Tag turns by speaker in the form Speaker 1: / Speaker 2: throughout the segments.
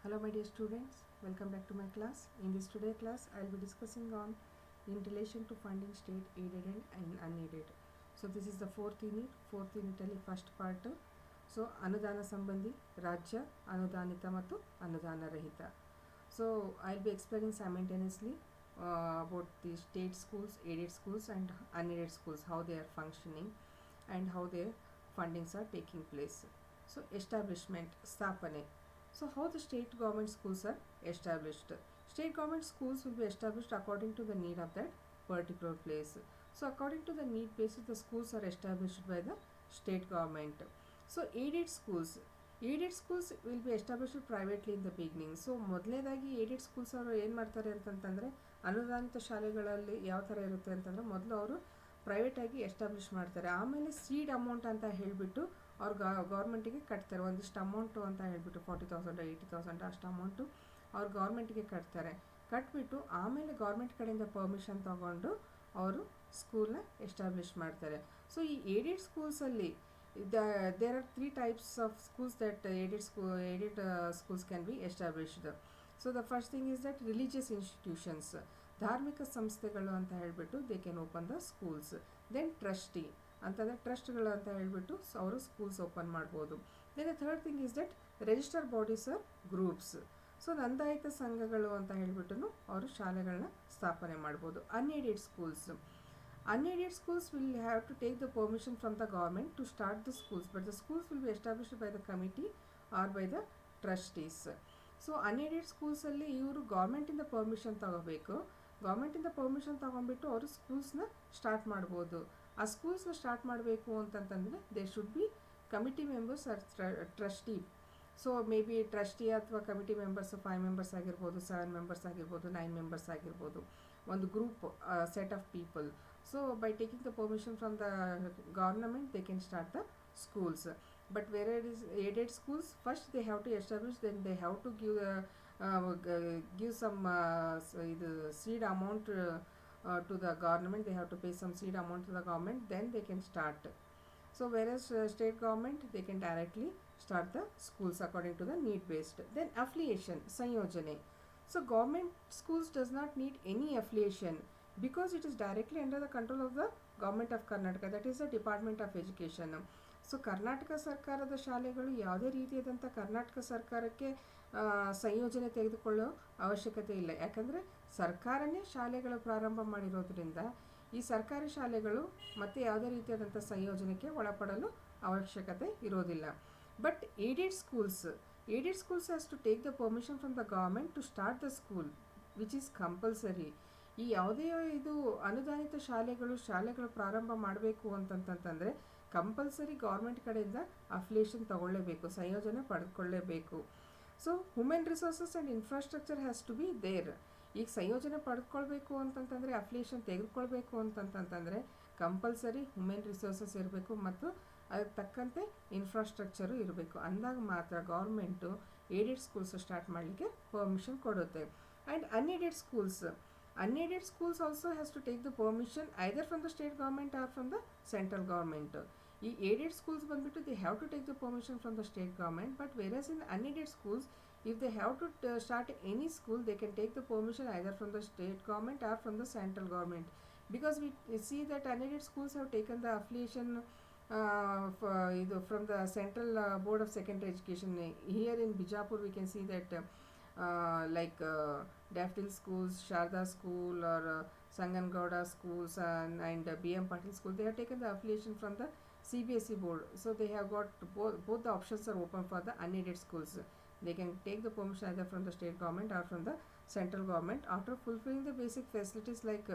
Speaker 1: Hello my dear students, welcome back to my class. In this today class, I will be discussing on in relation to funding state aided and unaided. So this is the fourth unit ಅಲ್ಲಿ first part. So ಅನುದಾನ ಸಂಬಂಧಿ ರಾಜ್ಯ ಅನುದಾನಿತ ಮತ್ತು ಅನುದಾನ ರಹಿತ. So I will be explaining simultaneously about the state schools, aided schools and unaided schools, how they are functioning and how their fundings are taking place. So establishment, ಸ್ಥಾಪನೆ. So how the state government schools are established? State government schools will be established according to the need of that particular place. So according to the need basis, the schools are established by the state government. So aided schools will be established privately in the beginning. So ಮೊದಲನೇದಾಗಿ aided schools ಅವರು ಏನು ಮಾಡ್ತಾರೆ ಅಂತಂತಂದರೆ ಅನುದಾನಿತ ಶಾಲೆಗಳಲ್ಲಿ ಯಾವ ಥರ ಇರುತ್ತೆ ಅಂತಂದರೆ ಮೊದಲು ಅವರು ಪ್ರೈವೇಟಾಗಿ ಎಸ್ಟಾಬ್ಲಿಷ್ ಮಾಡ್ತಾರೆ. ಆಮೇಲೆ ಸೀಡ್ ಅಮೌಂಟ್ ಅಂತ ಹೇಳಿಬಿಟ್ಟು ಅವ್ರು ಗೌರ್ಮೆಂಟಿಗೆ ಕಟ್ತಾರೆ. ಒಂದಿಷ್ಟು ಅಮೌಂಟು ಅಂತ ಹೇಳ್ಬಿಟ್ಟು 40,000 80,000 ಅಷ್ಟು ಅಮೌಂಟು ಅವ್ರು ಗೌರ್ಮೆಂಟಿಗೆ ಕಟ್ಬಿಟ್ಟು ಆಮೇಲೆ ಗೌರ್ಮೆಂಟ್ ಕಡೆಯಿಂದ ಪರ್ಮಿಷನ್ ತಗೊಂಡು ಅವರು ಸ್ಕೂಲ್ನ ಎಸ್ಟಾಬ್ಲಿಷ್ ಮಾಡ್ತಾರೆ. ಸೊ ಈ ಏಡೆಡ್ ಸ್ಕೂಲ್ಸಲ್ಲಿ there are 3 types of schools that aided schools can be established. So the first thing is that religious institutions, ಧಾರ್ಮಿಕ ಸಂಸ್ಥೆಗಳು ಅಂತ ಹೇಳ್ಬಿಟ್ಟು they can open the schools. Then trustee ಅಂತಂದರೆ ಟ್ರಸ್ಟ್ಗಳು ಅಂತ ಹೇಳ್ಬಿಟ್ಟು ಅವರು ಸ್ಕೂಲ್ಸ್ ಓಪನ್ ಮಾಡ್ಬೋದು. Then the third thing is that register bodies or groups. So ನೋಂದಾಯಿತ ಸಂಘಗಳು ಅಂತ ಹೇಳ್ಬಿಟ್ಟು ಅವರು ಶಾಲೆಗಳನ್ನ ಸ್ಥಾಪನೆ ಮಾಡ್ಬೋದು. Unaided schools will have to take the permission from the government to start the schools, but the schools will be established by the committee or by the trustees. So unaided ಸ್ಕೂಲ್ಸಲ್ಲಿ ಇವರು ಗೌರ್ಮೆಂಟಿಂದ ಪರ್ಮಿಷನ್ ತಗೋಬೇಕು. ಗೌರ್ಮೆಂಟಿಂದ permission ತೊಗೊಂಡ್ಬಿಟ್ಟು ಅವರು ಸ್ಕೂಲ್ಸ್ನ start ಮಾಡ್ಬೋದು. ಆ ಸ್ಕೂಲ್ಸ್ನ start ಮಾಡಬೇಕು ಅಂತಂತಂದರೆ they should be committee members are trustee. So may be trustee ಅಥವಾ ಕಮಿಟಿ ಮೆಂಬರ್ಸ್ 5 ಮೆಂಬರ್ಸ್ ಆಗಿರ್ಬೋದು, 7 ಮೆಂಬರ್ಸ್ ಆಗಿರ್ಬೋದು, 9 ಮೆಂಬರ್ಸ್ ಆಗಿರ್ಬೋದು, ಒಂದು group set of people. So by taking the permission from the government they can start the schools. But where it is aided schools, first they have to establish, then they have to give some seed amount to the government. They have to pay some seed amount to the government, then they can start. So whereas state government, they can directly start the schools according to the need based. Then affiliation, sanyojane. So government schools does not need any affiliation because it is directly under the control of the government of Karnataka, that is the Department of Education. So Karnataka ಸರ್ಕಾರದ ಶಾಲೆಗಳು ಯಾವುದೇ ರೀತಿಯಾದಂಥ ಕರ್ನಾಟಕ ಸರ್ಕಾರಕ್ಕೆ ಸಂಯೋಜನೆ ತೆಗೆದುಕೊಳ್ಳೋ ಅವಶ್ಯಕತೆ ಇಲ್ಲ. ಯಾಕಂದರೆ ಸರ್ಕಾರನೇ ಶಾಲೆಗಳು ಪ್ರಾರಂಭ ಮಾಡಿರೋದ್ರಿಂದ ಈ ಸರ್ಕಾರಿ ಶಾಲೆಗಳು ಮತ್ತೆ ಯಾವುದೇ ರೀತಿಯಾದಂಥ ಸಂಯೋಜನೆಗೆ ಒಳಪಡಲು ಅವಶ್ಯಕತೆ ಇರೋದಿಲ್ಲ. But aided schools has to take the permission from the government to start the school which is compulsory. ಈ ಯಾವುದೇ ಇದು ಅನುದಾನಿತ ಶಾಲೆಗಳು ಪ್ರಾರಂಭ ಮಾಡಬೇಕು ಅಂತಂತಂದರೆ ಕಂಪಲ್ಸರಿ ಗೌರ್ಮೆಂಟ್ ಕಡೆಯಿಂದ ಅಫಿಲಿಯೇಷನ್ ತಗೊಳ್ಳೇಬೇಕು, ಸಂಯೋಜನೆ ಪಡೆದುಕೊಳ್ಳೇಬೇಕು. So human resources and infrastructure has to be there. ಈಗ ಸಂಯೋಜನೆ ಪಡೆದುಕೊಳ್ಬೇಕು ಅಂತಂತಂದರೆ ಅಫಿಲಿಯೇಷನ್ ತೆಗೆದುಕೊಳ್ಬೇಕು ಅಂತಂತಂದರೆ ಕಂಪಲ್ಸರಿ ಹ್ಯೂಮನ್ ರಿಸೋರ್ಸಸ್ ಇರಬೇಕು ಮತ್ತು ಅದಕ್ಕೆ ತಕ್ಕಂತೆ ಇನ್ಫ್ರಾಸ್ಟ್ರಕ್ಚರು ಇರಬೇಕು. ಅಂದಾಗ ಮಾತ್ರ ಗೌರ್ಮೆಂಟು ಏಡೆಡ್ ಸ್ಕೂಲ್ಸ್ ಸ್ಟಾರ್ಟ್ ಮಾಡಲಿಕ್ಕೆ ಪರ್ಮಿಷನ್ ಕೊಡುತ್ತೆ. And Unnaided schools also has to take the permission either from the state government or from the central government. ಈ ಏಡೆಡ್ ಸ್ಕೂಲ್ಸ್ ಬಂದ್ಬಿಟ್ಟು they have to take the permission from the state government, but whereas in unaided schools if they have to start any school, they can take the permission either from the state government or from the central government, because we see that unaided schools have taken the affiliation from the central board of secondary education. Here in Bijapur we can see that Daffodil schools, Sharda school or Sangangauda schools and BM Patil school, they have taken the affiliation from the CBSE board. So they have got both the options are open for the unaided schools. They can take the permission either from the state government or from the central government after fulfilling the basic facilities like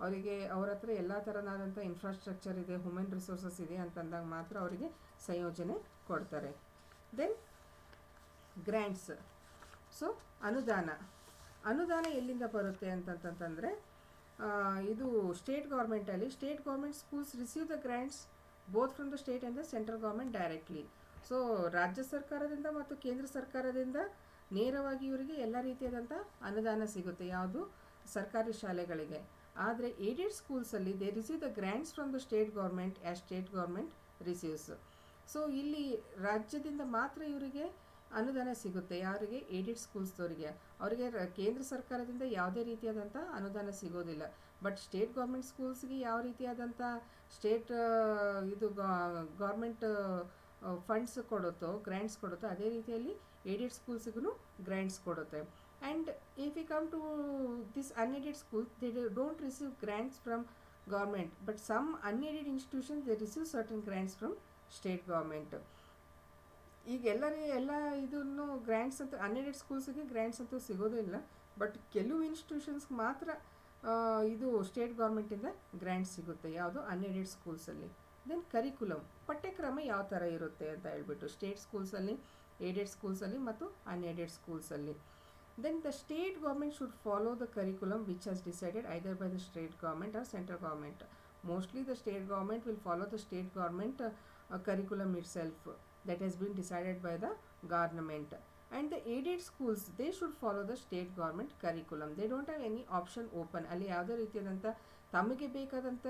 Speaker 1: ಅವರಿಗೆ ಅವ್ರ ಹತ್ರ ಎಲ್ಲ ಥರನಾದಂಥ infrastructure ಇದೆ, human resources ಇದೆ ಅಂತಂದಾಗ ಮಾತ್ರ ಅವರಿಗೆ ಸಂಯೋಜನೆ ಕೊಡ್ತಾರೆ. Then grants. ಸೊ ಅನುದಾನ ಎಲ್ಲಿಂದ ಬರುತ್ತೆ ಅಂತಂತಂದರೆ ಇದು state government schools receive the grants both from the state and the central government directly. So ರಾಜ್ಯ ಸರ್ಕಾರದಿಂದ ಮತ್ತು ಕೇಂದ್ರ ಸರ್ಕಾರದಿಂದ ನೇರವಾಗಿ ಇವರಿಗೆ ಎಲ್ಲ ರೀತಿಯಾದಂಥ ಅನುದಾನ ಸಿಗುತ್ತೆ, ಯಾವುದು ಸರ್ಕಾರಿ ಶಾಲೆಗಳಿಗೆ. ಆದರೆ ಏಡೆಡ್ ಸ್ಕೂಲ್ಸಲ್ಲಿ they receive the grants from the state government as state government receives. So ಇಲ್ಲಿ ರಾಜ್ಯದಿಂದ ಮಾತ್ರ ಇವರಿಗೆ ಅನುದಾನ ಸಿಗುತ್ತೆ. ಯಾರಿಗೆ? ಏಡೆಡ್ ಸ್ಕೂಲ್ಸ್ದವರಿಗೆ. ಅವರಿಗೆ ಕೇಂದ್ರ ಸರ್ಕಾರದಿಂದ ಯಾವುದೇ ರೀತಿಯಾದಂಥ ಅನುದಾನ ಸಿಗೋದಿಲ್ಲ. ಬಟ್ ಸ್ಟೇಟ್ ಗೌರ್ಮೆಂಟ್ ಸ್ಕೂಲ್ಸ್ಗೆ ಯಾವ ರೀತಿಯಾದಂಥ ಸ್ಟೇಟ್ ಇದು ಗೌರ್ಮೆಂಟ್ ಫಂಡ್ಸ್ ಕೊಡುತ್ತೋ, ಗ್ರ್ಯಾಂಟ್ಸ್ ಕೊಡುತ್ತೋ, ಅದೇ ರೀತಿಯಲ್ಲಿ ಏಡೆಡ್ ಸ್ಕೂಲ್ಸ್ಗೂ ಗ್ರ್ಯಾಂಟ್ಸ್ ಕೊಡುತ್ತೆ. And if you come to this unaided schools, they don't receive grants from government, but some unaided institutions they receive certain grants from state government. ಈಗ ಎಲ್ಲ ಇದನ್ನು ಗ್ರ್ಯಾಂಟ್ಸ್ ಅಂತ ಅನ್ಏಡೆಡ್ ಸ್ಕೂಲ್ಸಿಗೆ ಗ್ರ್ಯಾಂಟ್ಸ್ ಅಂತೂ ಸಿಗೋದೇ ಇಲ್ಲ. ಬಟ್ ಕೆಲವು ಇನ್ಸ್ಟಿಟ್ಯೂಷನ್ಸ್ಗೆ ಮಾತ್ರ ಇದು ಸ್ಟೇಟ್ ಗೌರ್ಮೆಂಟಿಂದ ಗ್ರ್ಯಾಂಟ್ಸ್ ಸಿಗುತ್ತೆ. ಯಾವುದು? ಅನ್ಏಡೆಡ್ ಸ್ಕೂಲ್ಸಲ್ಲಿ. ದೆನ್ ಕರಿಕ್ಯುಲಮ್, ಪಠ್ಯಕ್ರಮ ಯಾವ ಥರ ಇರುತ್ತೆ ಅಂತ ಹೇಳ್ಬಿಟ್ಟು ಸ್ಟೇಟ್ ಸ್ಕೂಲ್ಸಲ್ಲಿ, ಏಡೆಡ್ ಸ್ಕೂಲ್ಸಲ್ಲಿ ಮತ್ತು unaided ಸ್ಕೂಲ್ಸಲ್ಲಿ. Then the state government should follow the curriculum which has decided either by the state government or central government. Mostly the state government will follow the state government curriculum itself that has been decided by the government. And the aided schools, they should follow the state government curriculum. They don't have any option open. ಅಲ್ಲಿ ಯಾವುದೇ ರೀತಿಯಾದಂಥ ತಮಗೆ ಬೇಕಾದಂಥ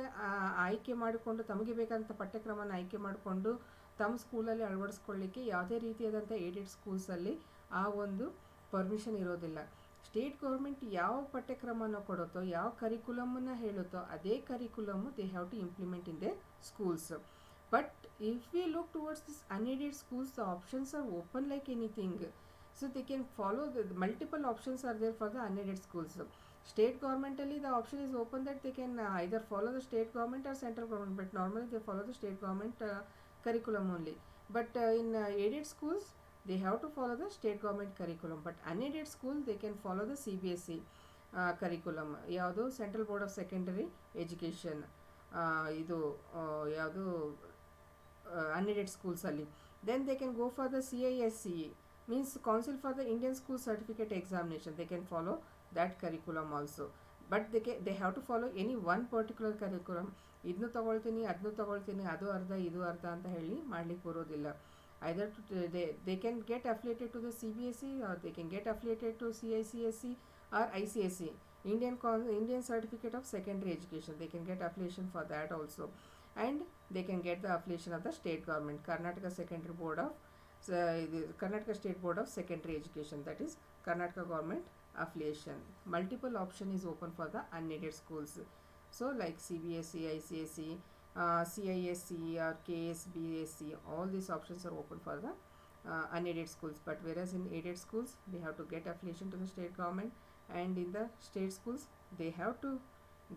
Speaker 1: ಆಯ್ಕೆ ಮಾಡಿಕೊಂಡು, ತಮಗೆ ಬೇಕಾದಂಥ ಪಠ್ಯಕ್ರಮನ ಆಯ್ಕೆ ಮಾಡಿಕೊಂಡು ತಮ್ಮ ಸ್ಕೂಲಲ್ಲಿ ಅಳವಡಿಸ್ಕೊಳ್ಳಿಕ್ಕೆ ಯಾವುದೇ ರೀತಿಯಾದಂಥ ಏಡೆಡ್ ಸ್ಕೂಲ್ಸಲ್ಲಿ ಆ ಒಂದು ಪರ್ಮಿಷನ್ ಇರೋದಿಲ್ಲ. ಸ್ಟೇಟ್ ಗೌರ್ಮೆಂಟ್ ಯಾವ ಪಠ್ಯಕ್ರಮನ ಕೊಡುತ್ತೋ, ಯಾವ ಕರಿಕ್ಯುಲಮನ್ನು ಹೇಳುತ್ತೋ, ಅದೇ curriculum they have to implement in they schools. But if we look towards this unaided schools, the options are open like anything. So they can follow the multiple options are there for the unaided schools. State ಗೌರ್ಮೆಂಟಲ್ಲಿ the option is open that they can either follow the state government or central government, but normally they follow the state government curriculum only. But in aided schools, they have to follow the state government curriculum. But unaided school, they can follow the CBSE curriculum. ಯಾವುದು? Central Board of Secondary Education. ಇದು ಯಾವುದು? unaided ಸ್ಕೂಲ್ಸಲ್ಲಿ. Then they can go for the CISCE, means Council for the Indian School Certificate Examination. They can follow that curriculum also. But they have to follow any one particular curriculum. ಇದನ್ನು ತಗೊಳ್ತೀನಿ, ಅದನ್ನು ತಗೊಳ್ತೀನಿ, ಅದು ಅರ್ಧ ಇದು ಅರ್ಧ ಅಂತ ಹೇಳಿ ಮಾಡ್ಲಿಕ್ಕೆ ಬರೋದಿಲ್ಲ. Either they can get affiliated to the CBSE or they can get affiliated to CICSE or ICSE, Indian Certificate of Secondary Education. They can get affiliation for that also. And they can get the affiliation of the state government, Karnataka Secondary Board of Karnataka State Board of Secondary Education, that is Karnataka government affiliation. Multiple option is open for the unaided schools. So like CBSE, ICSE, CISCE or KSBSE, all these options are open for the unaided schools. But whereas in aided schools, they have to get affiliation to the state government, and in the state schools, they have to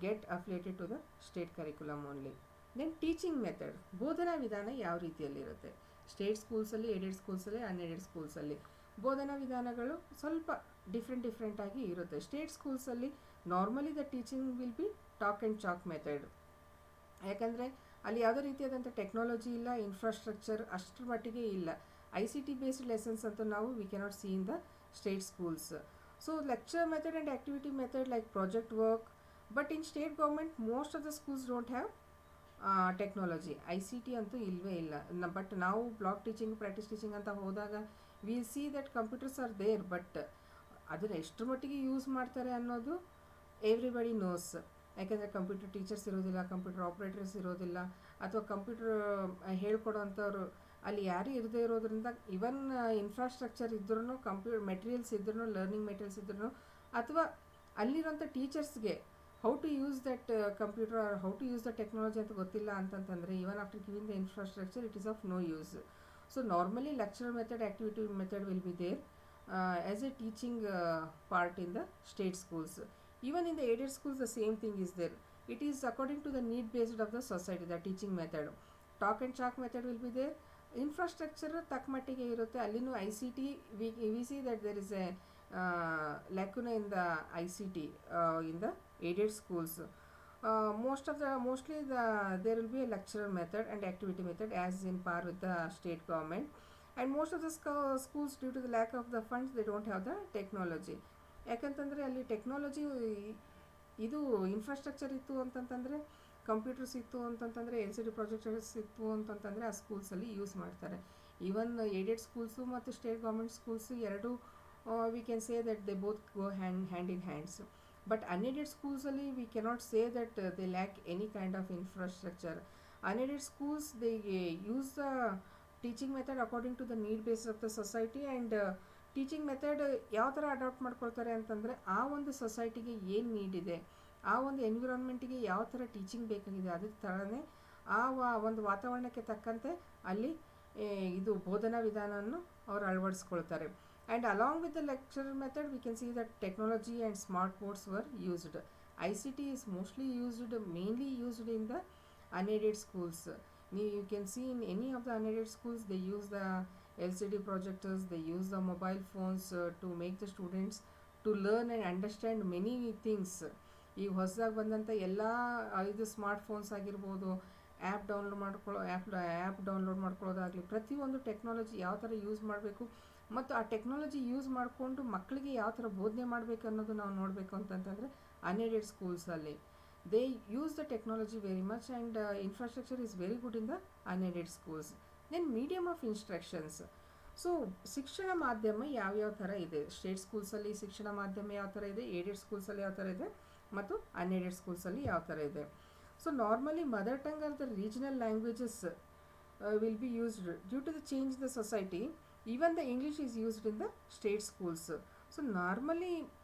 Speaker 1: get affiliated to the state curriculum only. Then teaching method, ಬೋಧನಾ ವಿಧಾನ ಯಾವ ರೀತಿಯಲ್ಲಿರುತ್ತೆ? State ಸ್ಕೂಲ್ಸಲ್ಲಿ, aided ಸ್ಕೂಲ್ಸಲ್ಲಿ, unaided ಸ್ಕೂಲ್ಸಲ್ಲಿ ಬೋಧನಾ ವಿಧಾನಗಳು ಸ್ವಲ್ಪ ಡಿಫ್ರೆಂಟ್ ಆಗಿ ಇರುತ್ತೆ. ಸ್ಟೇಟ್ ಸ್ಕೂಲ್ಸಲ್ಲಿ normally the teaching will be talk and chalk method. ಯಾಕಂದರೆ ಅಲ್ಲಿ ಯಾವುದೇ ರೀತಿಯಾದಂಥ ಟೆಕ್ನಾಲಜಿ ಇಲ್ಲ, ಇನ್ಫ್ರಾಸ್ಟ್ರಕ್ಚರ್ ಅಷ್ಟರ ಮಟ್ಟಿಗೆ ಇಲ್ಲ. ICT ಬೇಸ್ಡ್ ಲೆಸನ್ಸ್ ಅಂತೂ ನಾವು V cannot C in the state schools. So lecture method and activity method like project work. But in state government most of the schools don't have technology. ICT ಅಂತೂ ಇಲ್ಲವೇ ಇಲ್ಲ. But ನಾವು block teaching, practice teaching ಅಂತ ಹೋದಾಗ we see that computers are there, but ಅದನ್ನು ಎಷ್ಟರ ಮಟ್ಟಿಗೆ use ಮಾಡ್ತಾರೆ ಅನ್ನೋದು ಎವ್ರಿಬಡಿ ನೋಸ್. ಯಾಕೆಂದರೆ ಕಂಪ್ಯೂಟರ್ ಟೀಚರ್ಸ್ ಇರೋದಿಲ್ಲ, ಕಂಪ್ಯೂಟರ್ ಆಪ್ರೇಟರ್ಸ್ ಇರೋದಿಲ್ಲ, ಅಥವಾ ಕಂಪ್ಯೂಟರ್ ಹೇಳ್ಕೊಡೋವಂಥವ್ರು ಅಲ್ಲಿ ಯಾರೂ ಇರದೇ ಇರೋದ್ರಿಂದ, ಇವನ್ ಇನ್ಫ್ರಾಸ್ಟ್ರಕ್ಚರ್ ಇದ್ರೂ, ಮೆಟೀರಿಯಲ್ಸ್ ಇದ್ರೂ, ಲರ್ನಿಂಗ್ ಮೆಟೀರಿಯಲ್ಸ್ ಇದ್ರೂ, ಅಥವಾ ಅಲ್ಲಿರೋಂಥ ಟೀಚರ್ಸ್ಗೆ how to use that computer or how to use the technology ಅಂತ ಗೊತ್ತಿಲ್ಲ ಅಂತಂತಂದರೆ, even after giving the infrastructure it is of no use. So normally lecture method, activity method will be there as a teaching part in the state schools. Even in the aided schools, the same thing is there. It is according to the need based of the society, the teaching method. Talk and chalk method will be there. Infrastructure takmattige irutte. Allinu ICT, we see that there is a lacuna in the ICT in the aided schools. Mostly there will be a lecture method and activity method as in par with the state government. And most of the schools, due to the lack of the funds, they don't have the technology. ಯಾಕಂತಂದರೆ ಅಲ್ಲಿ technology ಇದು infrastructure ಇತ್ತು ಅಂತಂತಂದರೆ, computers ಇತ್ತು ಅಂತಂತಂದರೆ, LCD ಪ್ರಾಜೆಕ್ಟರ್ಸ್ ಇತ್ತು ಅಂತಂತಂದರೆ ಆ ಸ್ಕೂಲ್ಸಲ್ಲಿ ಯೂಸ್ ಮಾಡ್ತಾರೆ. ಈವನ್ ಏಡೆಡ್ ಸ್ಕೂಲ್ಸು ಮತ್ತು ಸ್ಟೇಟ್ ಗೌರ್ಮೆಂಟ್ ಸ್ಕೂಲ್ಸು ಎರಡೂ we can say that they both go hand in hands. But unaided ಸ್ಕೂಲ್ಸಲ್ಲಿ we cannot say that they lack any kind of infrastructure. Unaided schools, they use the teaching method according to the need base of the society. And teaching method ಯಾವ ಥರ adapt ಮಾಡ್ಕೊಳ್ತಾರೆ ಅಂತಂದರೆ ಆ ಒಂದು ಸೊಸೈಟಿಗೆ ಏನು ನೀಡಿದೆ, ಆ ಒಂದು ಎನ್ವಿರಾನ್ಮೆಂಟಿಗೆ ಯಾವ ಥರ ಟೀಚಿಂಗ್ ಬೇಕಾಗಿದೆ, ಅದ್ರ ಥರನೇ ಆ ಒಂದು ವಾತಾವರಣಕ್ಕೆ ತಕ್ಕಂತೆ ಅಲ್ಲಿ ಇದು ಬೋಧನಾ ವಿಧಾನವನ್ನು ಅವರು ಅಳವಡಿಸ್ಕೊಳ್ತಾರೆ. And along with the lecture method we can see that technology and smart boards were used. ICT is mostly used, mainly used in the unaided schools. You can see in any of the unaided schools they use the LCD projectors, they use the mobile phones to make the students to learn and understand many things. ಈಗ ಹೊಸದಾಗಿ ಬಂದಂಥ ಎಲ್ಲ ಇದು smart phones ಆಗಿರ್ಬೋದು, app download ಮಾಡ್ಕೊಳ್ಳೋದಾಗಲಿ, ಪ್ರತಿಯೊಂದು technology ಯಾವ ಥರ use ಮಾಡಬೇಕು ಮತ್ತು ಆ ಟೆಕ್ನಾಲಜಿ ಯೂಸ್ ಮಾಡಿಕೊಂಡು ಮಕ್ಕಳಿಗೆ ಯಾವ ಥರ ಬೋಧನೆ ಮಾಡಬೇಕು ಅನ್ನೋದು ನಾವು ನೋಡಬೇಕು ಅಂತಂತಂದರೆ unaided ಸ್ಕೂಲ್ಸಲ್ಲಿ they use the technology very much and infrastructure is very good in the unaided ಸ್ಕೂಲ್ಸ್. Then medium of instructions. So ಶಿಕ್ಷಣ ಮಾಧ್ಯಮ ಯಾವ್ಯಾವ ಥರ ಇದೆ, ಸ್ಟೇಟ್ ಸ್ಕೂಲ್ಸಲ್ಲಿ ಶಿಕ್ಷಣ ಮಾಧ್ಯಮ ಯಾವ ಥರ ಇದೆ, ಏಡೆಡ್ ಸ್ಕೂಲ್ಸಲ್ಲಿ ಯಾವ ಥರ ಇದೆ ಮತ್ತು unaided ಸ್ಕೂಲ್ಸಲ್ಲಿ ಯಾವ ಥರ ಇದೆ. So normally mother tongue or the regional languages will be used due to the change the society. Even the English is used in the state schools. So normally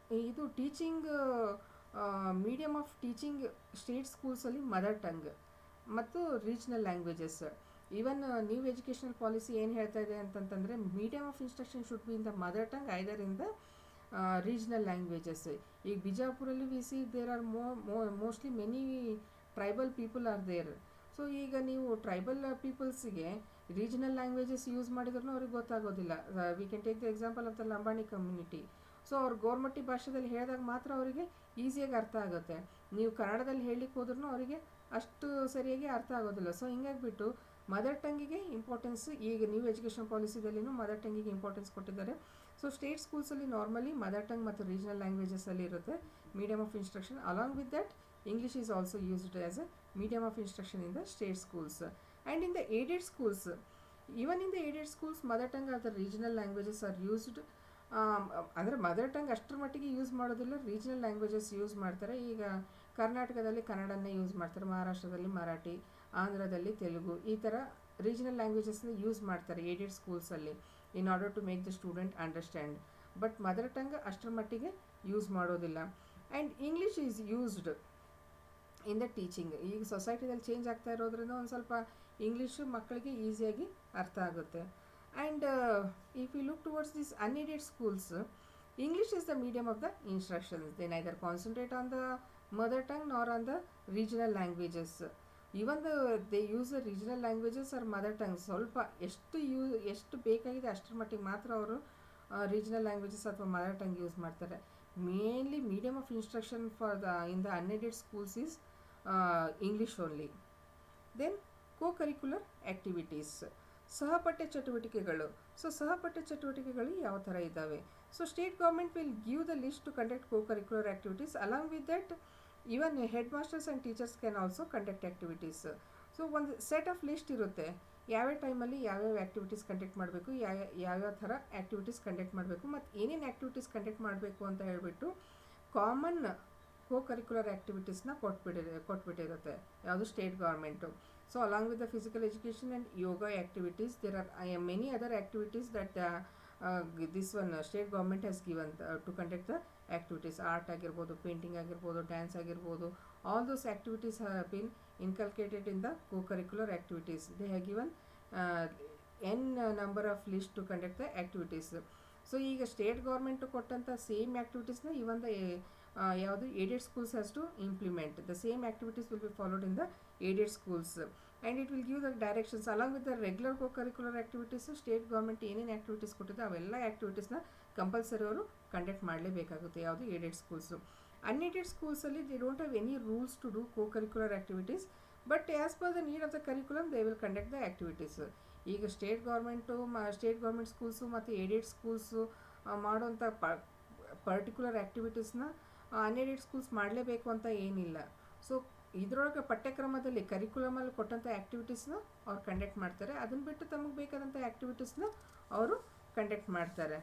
Speaker 1: ಇದು teaching medium of teaching state ಸ್ಕೂಲ್ಸಲ್ಲಿ mother tongue ಮತ್ತು regional languages. Even new educational policy ಏನು ಹೇಳ್ತಾ ಇದೆ ಅಂತಂತಂದರೆ medium of instruction should be in the mother tongue either in the regional languages. ಈಗ ಬಿಜಾಪುರಲ್ಲಿ we see there are mostly many tribal people are there. So ಈಗ ನೀವು tribal ಪೀಪಲ್ಸಿಗೆ regional languages use ಮಾಡಿದ್ರೂ ಅವ್ರಿಗೆ ಗೊತ್ತಾಗೋದಿಲ್ಲ. We can take the example of the Lambani community. So ಅವ್ರು ಗೋರ್ಮಟ್ಟಿ ಭಾಷೆದಲ್ಲಿ ಹೇಳಿದಾಗ ಮಾತ್ರ ಅವರಿಗೆ ಈಸಿಯಾಗಿ ಅರ್ಥ ಆಗುತ್ತೆ. ನೀವು ಕನ್ನಡದಲ್ಲಿ ಹೇಳಲಿಕ್ಕೆ ಹೋದ್ರೂ ಅವರಿಗೆ ಅಷ್ಟು ಸರಿಯಾಗಿ ಅರ್ಥ ಆಗೋದಿಲ್ಲ. ಸೊ ಹಿಂಗಾಗಿಬಿಟ್ಟು ಮದರ್ ಟಂಗಿಗೆ ಇಂಪಾರ್ಟೆನ್ಸ್ ಈಗ ನ್ಯೂ ಎಜುಕೇಷನ್ ಪಾಲಿಸಿದಲ್ಲಿನೂ ಮದರ್ ಟಂಗಿಗೆ ಇಂಪಾರ್ಟೆನ್ಸ್ ಕೊಟ್ಟಿದ್ದಾರೆ. ಸೊ ಸ್ಟೇಟ್ ಸ್ಕೂಲ್ಸಲ್ಲಿ ನಾರ್ಮಲಿ ಮದರ್ ಟಂಗ್ ಮತ್ತು ರೀಜನಲ್ ಲ್ಯಾಂಗ್ವೇಜಸಲ್ಲಿ ಇರುತ್ತೆ medium of instruction. Along with that English is also used as a medium of instruction in the state schools. And in the aided schools, even in the aided schools, mother tongue or the regional languages are used. ಅಂದರೆ mother tongue ಅಷ್ಟರ ಮಟ್ಟಿಗೆ use ಮಾಡೋದಿಲ್ಲ, regional languages use ಮಾಡ್ತಾರೆ. ಈಗ ಕರ್ನಾಟಕದಲ್ಲಿ ಕನ್ನಡನ್ನೇ use ಮಾಡ್ತಾರೆ, ಮಹಾರಾಷ್ಟ್ರದಲ್ಲಿ ಮರಾಠಿ, ಆಂಧ್ರದಲ್ಲಿ ತೆಲುಗು, ಈ ಥರ ರೀಜನಲ್ ಲ್ಯಾಂಗ್ವೇಜಸ್ನ ಯೂಸ್ ಮಾಡ್ತಾರೆ ಏಡೆಡ್ ಸ್ಕೂಲ್ಸಲ್ಲಿ in order to make the student understand. But mother tongue ಅಷ್ಟರ ಮಟ್ಟಿಗೆ ಯೂಸ್ ಮಾಡೋದಿಲ್ಲ. And English is used in the teaching. ಈಗ ಸೊಸೈಟಿದಲ್ಲಿ ಚೇಂಜ್ ಆಗ್ತಾ ಇರೋದ್ರಿಂದ ಒಂದು ಸ್ವಲ್ಪ ಇಂಗ್ಲೀಷು ಮಕ್ಕಳಿಗೆ ಈಸಿಯಾಗಿ ಅರ್ಥ ಆಗುತ್ತೆ. And if you look towards this unaided schools, English is the medium of the instruction. They neither concentrate on the mother tongue nor on the regional languages. Even they use the regional languages or mother tongue ಸ್ವಲ್ಪ ಎಷ್ಟು ಬೇಕಾಗಿದೆ ಅಷ್ಟರ ಮಟ್ಟಿಗೆ ಮಾತ್ರ ಅವರು regional languages ಅಥವಾ mother tongue use ಮಾಡ್ತಾರೆ. Mainly medium of instruction in the unaided schools is English only. Then co-curricular activities, ಸಹಪಠ್ಯ ಚಟುವಟಿಕೆಗಳು. ಸೊ ಸಹಪಠ್ಯ ಚಟುವಟಿಕೆಗಳು ಯಾವ ಥರ ಇದ್ದಾವೆ? So state government will give the list to conduct co-curricular activities. Along with that, even head masters and teachers can also conduct activities. So ಒಂದು set of list ಇರುತ್ತೆ, ಯಾವ್ಯಾವ ಟೈಮಲ್ಲಿ ಯಾವ್ಯಾವ ಆ್ಯಕ್ಟಿವಿಟೀಸ್ ಕಂಡಕ್ಟ್ ಮಾಡಬೇಕು, ಯಾವ್ಯಾವ ಥರ ಆ್ಯಕ್ಟಿವಿಟೀಸ್ ಕಂಡಕ್ಟ್ ಮಾಡಬೇಕು ಮತ್ತು ಏನೇನು ಆ್ಯಕ್ಟಿವಿಟೀಸ್ ಕಂಡಕ್ಟ್ ಮಾಡಬೇಕು ಅಂತ ಹೇಳ್ಬಿಟ್ಟು ಕಾಮನ್ co-curricular activities ಕೊಟ್ಬಿಟ್ಟಿರುತ್ತೆ ಯಾವುದು state government. So along with the physical education and yoga activities there are many other activities that this one state government has given to conduct the activities. Art ಆಗಿರ್ಬೋದು, painting ಆಗಿರ್ಬೋದು, dance ಆಗಿರ್ಬೋದು, all those activities have been inculcated in the co-curricular activities. They have given n number of list to conduct the activities. So ಈಗ state government ಕೊಟ್ಟಂಥ same ಆ್ಯಕ್ಟಿವಿಟೀಸ್ನ even the ಯಾವುದು aided schools has to implement. The same activities will be followed in the aided schools and it will give the directions along with the regular co-curricular activities. State government ಏನೇನು activities ಕೊಟ್ಟಿದೆ ಅವೆಲ್ಲ ಆ್ಯಕ್ಟಿವಿಟೀಸ್ನ compulsory ಅವರು conduct ಮಾಡಲೇಬೇಕಾಗುತ್ತೆ ಯಾವುದು aided schools. unaided schools-ಅಲ್ಲಿ they don't have any rules to do co-curricular activities, but as per the need of the curriculum they will conduct the activities. ಈಗ state government schools ಮತ್ತು aided schools ಮಾಡೋಂಥ particular ಆ್ಯಕ್ಟಿವಿಟೀಸ್ನ unaided schools ಮಾಡಲೇಬೇಕು ಅಂತ ಏನಿಲ್ಲ. So ಇದರೊಳಗೆ ಪಠ್ಯಕ್ರಮದಲ್ಲಿ ಕರಿಕ್ಯುಲಮಲ್ಲಿ ಕೊಟ್ಟಂಥ ಆ್ಯಕ್ಟಿವಿಟೀಸ್ನ ಅವ್ರು ಕಂಡಕ್ಟ್ ಮಾಡ್ತಾರೆ, ಅದನ್ನು ಬಿಟ್ಟು ತಮಗೆ ಬೇಕಾದಂಥ ಆ್ಯಕ್ಟಿವಿಟೀಸ್ನ ಅವರು ಕಂಡಕ್ಟ್ ಮಾಡ್ತಾರೆ.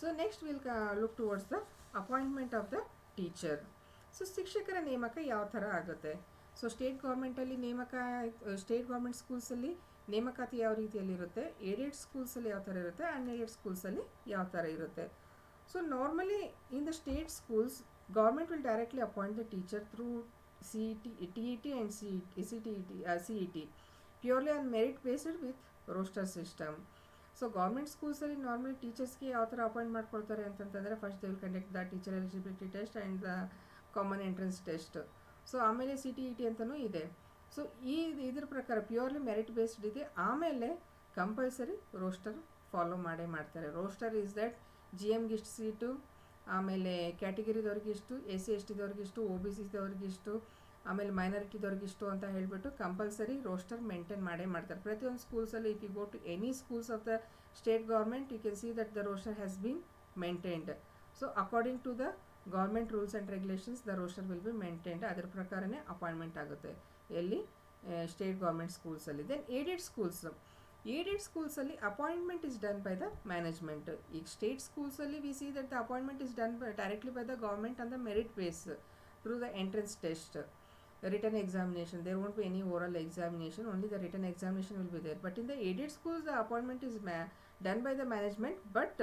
Speaker 1: So next will look towards the appointment of the teacher. So ಶಿಕ್ಷಕರ ನೇಮಕ ಯಾವ ಥರ ಆಗುತ್ತೆ? ಸೊ ಸ್ಟೇಟ್ ಗೌರ್ಮೆಂಟಲ್ಲಿ ಸ್ಟೇಟ್ ಗೌರ್ಮೆಂಟ್ ಸ್ಕೂಲ್ಸಲ್ಲಿ ನೇಮಕಾತಿ ಯಾವ ರೀತಿಯಲ್ಲಿರುತ್ತೆ, ಏಡೆಡ್ ಸ್ಕೂಲ್ಸಲ್ಲಿ ಯಾವ ಥರ ಇರುತ್ತೆ, ಅನ್ಏಡೆಡ್ ಸ್ಕೂಲ್ಸಲ್ಲಿ ಯಾವ ಥರ ಇರುತ್ತೆ. So normally in the state schools government will directly appoint the teacher through TET and CET purely on merit based with roster system. So government ಸ್ಕೂಲ್ಸಲ್ಲಿ normally ಟೀಚರ್ಸ್ಗೆ ಯಾವ ಥರ ಅಪಾಯಿಂಟ್ ಮಾಡ್ಕೊಳ್ತಾರೆ ಅಂತಂತಂದರೆ first they will conduct the teacher eligibility test and the common entrance test. So ಆಮೇಲೆ CTET ಅಂತಲೂ ಇದೆ. So ಇದ್ರ ಪ್ರಕಾರ ಪ್ಯೂರ್ಲಿ ಮೆರಿಟ್ ಬೇಸ್ಡ್ ಇದೆ. ಆಮೇಲೆ ಕಂಪಲ್ಸರಿ ರೋಸ್ಟರ್ ಫಾಲೋ ಮಾಡೇ ಮಾಡ್ತಾರೆ. ರೋಸ್ಟರ್ ಈಸ್ ದಟ್ GMಗೆ ಇಷ್ಟು ಸೀಟು, ಆಮೇಲೆ ಕ್ಯಾಟಗಿರಿದವ್ರಿಗೆ ಇಷ್ಟು, SC STದವ್ರಿಗೆ ಇಷ್ಟು, OBCದವ್ರಿಗೆ ಇಷ್ಟು, ಆಮೇಲೆ ಮೈನಾರಿಟಿದವ್ರಿಗೆ ಇಷ್ಟು ಅಂತ ಹೇಳಿಬಿಟ್ಟು ಕಂಪಲ್ಸರಿ ರೋಸ್ಟರ್ ಮೇಂಟೈನ್ ಮಾಡೇ ಮಾಡ್ತಾರೆ ಪ್ರತಿಯೊಂದು ಸ್ಕೂಲ್ಸಲ್ಲಿ. If you go to any schools of the state government you can see that the roster has been maintained. So according to the government rules and regulations the roster will be maintained. ಅದರ ಪ್ರಕಾರನೇ appointment ಆಗುತ್ತೆ ಎಲ್ಲಿ, state government ಸ್ಕೂಲ್ಸಲ್ಲಿ. Then aided ಸ್ಕೂಲ್ಸಲ್ಲಿ appointment is done by the management. ಈಗ state ಸ್ಕೂಲ್ಸಲ್ಲಿ we see that the appointment is done directly by the government on the merit base through the entrance test, written examination. There won't be any oral examination, only the written examination will be there. But in the aided schools the appointment is done by the management, but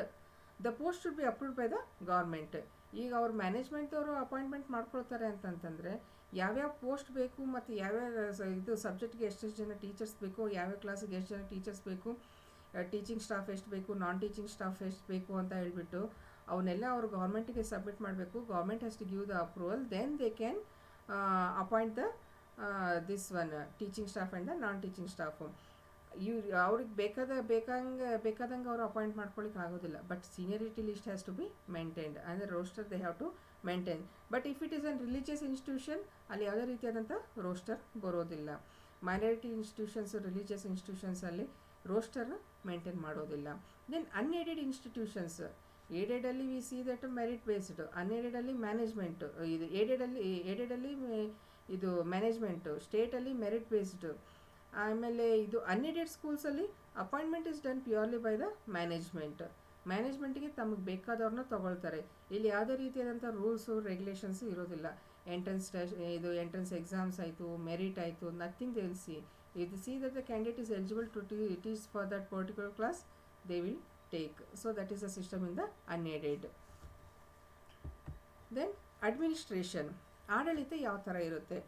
Speaker 1: the post should be approved by the government. ಈಗ ಅವ್ರು management ಅವರು appointment ಮಾಡ್ಕೊಳ್ತಾರೆ ಅಂತಂತಂದರೆ ಯಾವ್ಯಾವ post ಬೇಕು ಮತ್ತು ಯಾವ್ಯಾವ ಇದು ಸಬ್ಜೆಕ್ಟ್ಗೆ ಎಷ್ಟೆಷ್ಟು ಜನ ಟೀಚರ್ಸ್ ಬೇಕು, ಯಾವ್ಯಾವ ಕ್ಲಾಸಿಗೆ ಎಷ್ಟು ಜನ ಟೀಚರ್ಸ್ ಬೇಕು, ಟೀಚಿಂಗ್ ಸ್ಟಾಫ್ ಎಷ್ಟು ಬೇಕು, ನಾನ್ ಟೀಚಿಂಗ್ ಸ್ಟಾಫ್ ಎಷ್ಟು ಬೇಕು ಅಂತ ಹೇಳ್ಬಿಟ್ಟು ಅವನ್ನೆಲ್ಲ ಅವರು ಗೌರ್ಮೆಂಟಿಗೆ ಸಬ್ಮಿಟ್ ಮಾಡಬೇಕು. Government has to give the approval, then they can appoint the this one teaching staff and the non teaching staff. ಅವ್ರಿಗೆ ಬೇಕಾದಂಗೆ ಅವರು ಅಪಾಯಿಂಟ್ ಮಾಡ್ಕೊಳ್ಳಿಕ್ಕೆ ಆಗೋದಿಲ್ಲ. But seniority list has to be maintained, ಅಂದರೆ roster they have to maintain. But if it is an religious institution ಅಲ್ಲಿ ಯಾವುದೇ ರೀತಿಯಾದಂಥ roster ಬರೋದಿಲ್ಲ. ಮೈನಾರಿಟಿ ಇನ್ಸ್ಟಿಟ್ಯೂಷನ್ಸ್, ರಿಲಿಜಿಯಸ್ ಇನ್ಸ್ಟಿಟ್ಯೂಷನ್ಸಲ್ಲಿ ರೋಸ್ಟರ್ ಮೇಂಟೈನ್ ಮಾಡೋದಿಲ್ಲ. ದೆನ್ ಅನ್ಏಡೆಡ್ ಇನ್ಸ್ಟಿಟ್ಯೂಷನ್ಸ್, ಏಡೆಡಲ್ಲಿ V see that merit based, ಅನ್ಏಡೆಡಲ್ಲಿ management, ಇದು ಏಡೆಡಲ್ಲಿ ಇದು ಮ್ಯಾನೇಜ್ಮೆಂಟು, ಸ್ಟೇಟಲ್ಲಿ ಮೆರಿಟ್ ಬೇಸ್ಡ್. ಆಮೇಲೆ ಇದು ಅನ್ಏಡೆಡ್ ಸ್ಕೂಲ್ಸಲ್ಲಿ appointment is done purely by the ಮ್ಯಾನೇಜ್ಮೆಂಟಿಗೆ ತಮಗೆ ಬೇಕಾದವ್ರನ್ನ ತೊಗೊಳ್ತಾರೆ. ಇಲ್ಲಿ ಯಾವುದೇ ರೀತಿಯಾದಂಥ ರೂಲ್ಸು ರೆಗ್ಯುಲೇಷನ್ಸು ಇರೋದಿಲ್ಲ. ಎಂಟ್ರೆನ್ಸ್ ಟೆಸ್ಟ್, ಇದು ಎಂಟ್ರೆನ್ಸ್ ಎಕ್ಸಾಮ್ಸ್ ಆಯಿತು, ಮೆರಿಟ್ ಆಯಿತು, ನಥಿಂಗ್ ದೇ ವಿಲ್ ಸಿ. ಇದು see that the candidate is eligible to teach for that particular class, they will take. So that is the system in the unaided. Then administration, ಆಡಳಿತ ಯಾವ ಥರ ಇರುತ್ತೆ.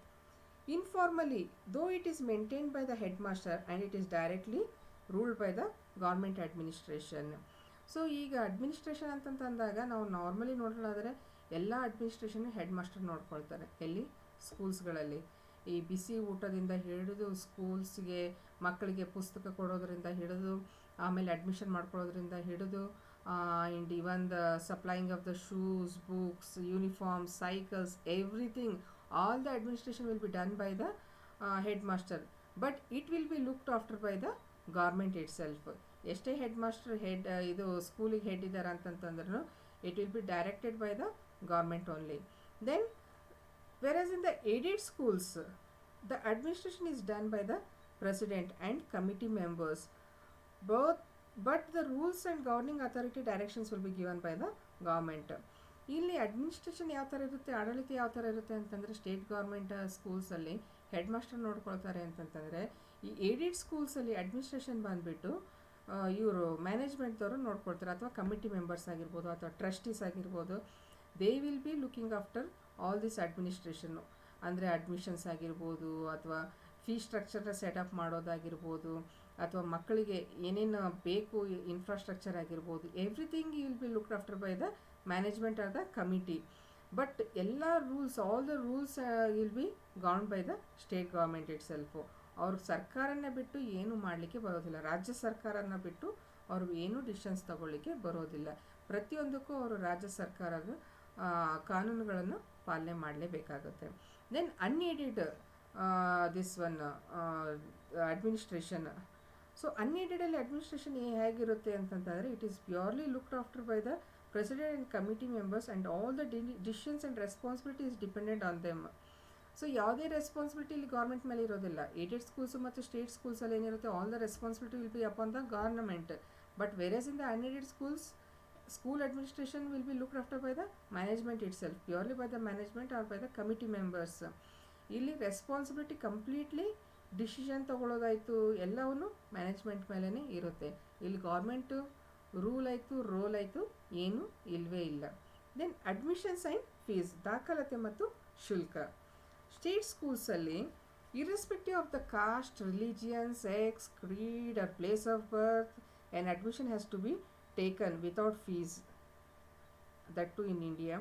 Speaker 1: Informally, though it is maintained by the headmaster and it is directly ruled by the government administration. So ಈಗ administration ಅಂತಂತಂದಾಗ ನಾವು normally ನೋಡೋದಾದರೆ ಎಲ್ಲ administration head master ನೋಡ್ಕೊಳ್ತಾರೆ. ಎಲ್ಲಿ, ಸ್ಕೂಲ್ಸ್ಗಳಲ್ಲಿ. ಈ ಬಿಸಿ ಊಟದಿಂದ ಹಿಡಿದು ಸ್ಕೂಲ್ಸ್ಗೆ ಮಕ್ಕಳಿಗೆ ಪುಸ್ತಕ ಕೊಡೋದ್ರಿಂದ ಹಿಡಿದು, ಆಮೇಲೆ ಅಡ್ಮಿಷನ್ ಮಾಡ್ಕೊಳ್ಳೋದ್ರಿಂದ ಹಿಡಿದು, and even the supplying of the shoes, books, uniform, cycles, everything, all the administration will be done by the head master. But it will be looked after by the government itself. ಎಷ್ಟೇ head master ಇದು ಸ್ಕೂಲಿಗೆ head ಇದ್ದಾರೆ ಅಂತಂತಂದ್ರೂ it will be directed by the government only. Then whereas in the aided schools the administration is done by the president and committee members, but the rules and governing authority directions will be given by the government. ಇಲ್ಲಿ administration ಯಾವ ಥರ ಇರುತ್ತೆ, ಆಡಳಿತ ಯಾವ ಥರ ಇರುತ್ತೆ ಅಂತಂದರೆ, state government ಸ್ಕೂಲ್ಸಲ್ಲಿ head master ನೋಡ್ಕೊಳ್ತಾರೆ ಅಂತಂತಂದರೆ, ಈ ಏಡೆಡ್ ಸ್ಕೂಲ್ಸಲ್ಲಿ ಅಡ್ಮಿನಿಸ್ಟ್ರೇಷನ್ ಬಂದುಬಿಟ್ಟು ಇವರು ಮ್ಯಾನೇಜ್ಮೆಂಟ್ದವರು ನೋಡ್ಕೊಳ್ತಾರೆ, ಅಥವಾ ಕಮಿಟಿ ಮೆಂಬರ್ಸ್ ಆಗಿರ್ಬೋದು, ಅಥವಾ ಟ್ರಸ್ಟೀಸ್ ಆಗಿರ್ಬೋದು. They will be looking after all this ಅಡ್ಮಿನಿಸ್ಟ್ರೇಷನ್ನು. ಅಂದರೆ ಅಡ್ಮಿಷನ್ಸ್ ಆಗಿರ್ಬೋದು, ಅಥವಾ ಫೀ ಸ್ಟ್ರಕ್ಚರ್ನ ಸೆಟಪ್ ಮಾಡೋದಾಗಿರ್ಬೋದು, ಅಥವಾ ಮಕ್ಕಳಿಗೆ ಏನೇನು ಬೇಕು ಇನ್ಫ್ರಾಸ್ಟ್ರಕ್ಚರ್ ಆಗಿರ್ಬೋದು, everything will be looked after by the management or the committee. But ಎಲ್ಲ rules, all the rules will be governed by the state government itself. ಅವ್ರ ಸರ್ಕಾರನ ಬಿಟ್ಟು ಏನೂ ಮಾಡಲಿಕ್ಕೆ ಬರೋದಿಲ್ಲ. ರಾಜ್ಯ ಸರ್ಕಾರನ ಬಿಟ್ಟು ಅವರು ಏನೂ ಡಿಸಿಷನ್ಸ್ ತಗೊಳ್ಳಿಕ್ಕೆ ಬರೋದಿಲ್ಲ. ಪ್ರತಿಯೊಂದಕ್ಕೂ ಅವರು ರಾಜ್ಯ ಸರ್ಕಾರದ ಕಾನೂನುಗಳನ್ನು ಪಾಲನೆ ಮಾಡಲೇಬೇಕಾಗುತ್ತೆ. Then unaided this one administration. So ಅನ್ಏಡೆಡಲ್ಲಿ ಅಡ್ಮಿನಿಸ್ಟ್ರೇಷನ್ ಹೇಗಿರುತ್ತೆ ಅಂತಂತಂದರೆ, it is purely looked after by the president and committee members and all the decisions and responsibility is dependent on them. So ಯಾವುದೇ ರೆಸ್ಪಾನ್ಸಿಬಿಲಿಟಿ ಇಲ್ಲಿ ಗೌರ್ಮೆಂಟ್ ಮೇಲೆ ಇರೋದಿಲ್ಲ. Aided schools ಮತ್ತು state ಸ್ಕೂಲ್ಸಲ್ಲಿ ಏನಿರುತ್ತೆ, all the responsibility will be upon the government. But whereas in the unaided schools, school administration will be looked after by the management itself, purely by the management or by the committee members. ಇಲ್ಲಿ responsibility completely decision ತೊಗೊಳೋದಾಯಿತು ಎಲ್ಲವೂ management ಮೇಲೇ ಇರುತ್ತೆ. ಇಲ್ಲಿ government rule ಆಯಿತು roll ಆಯಿತು ಏನೂ ಇಲ್ಲವೇ ಇಲ್ಲ. ದೆನ್ ಅಡ್ಮಿಷನ್ಸ್ ಆ್ಯಂಡ್ ಫೀಸ್, ದಾಖಲಾತಿ ಮತ್ತು ಶುಲ್ಕ. ಸ್ಟೇಟ್ ಸ್ಕೂಲ್ಸಲ್ಲಿ irrespective of the caste, religion, sex, creed or place of birth, an admission has to be taken without fees, that too in India.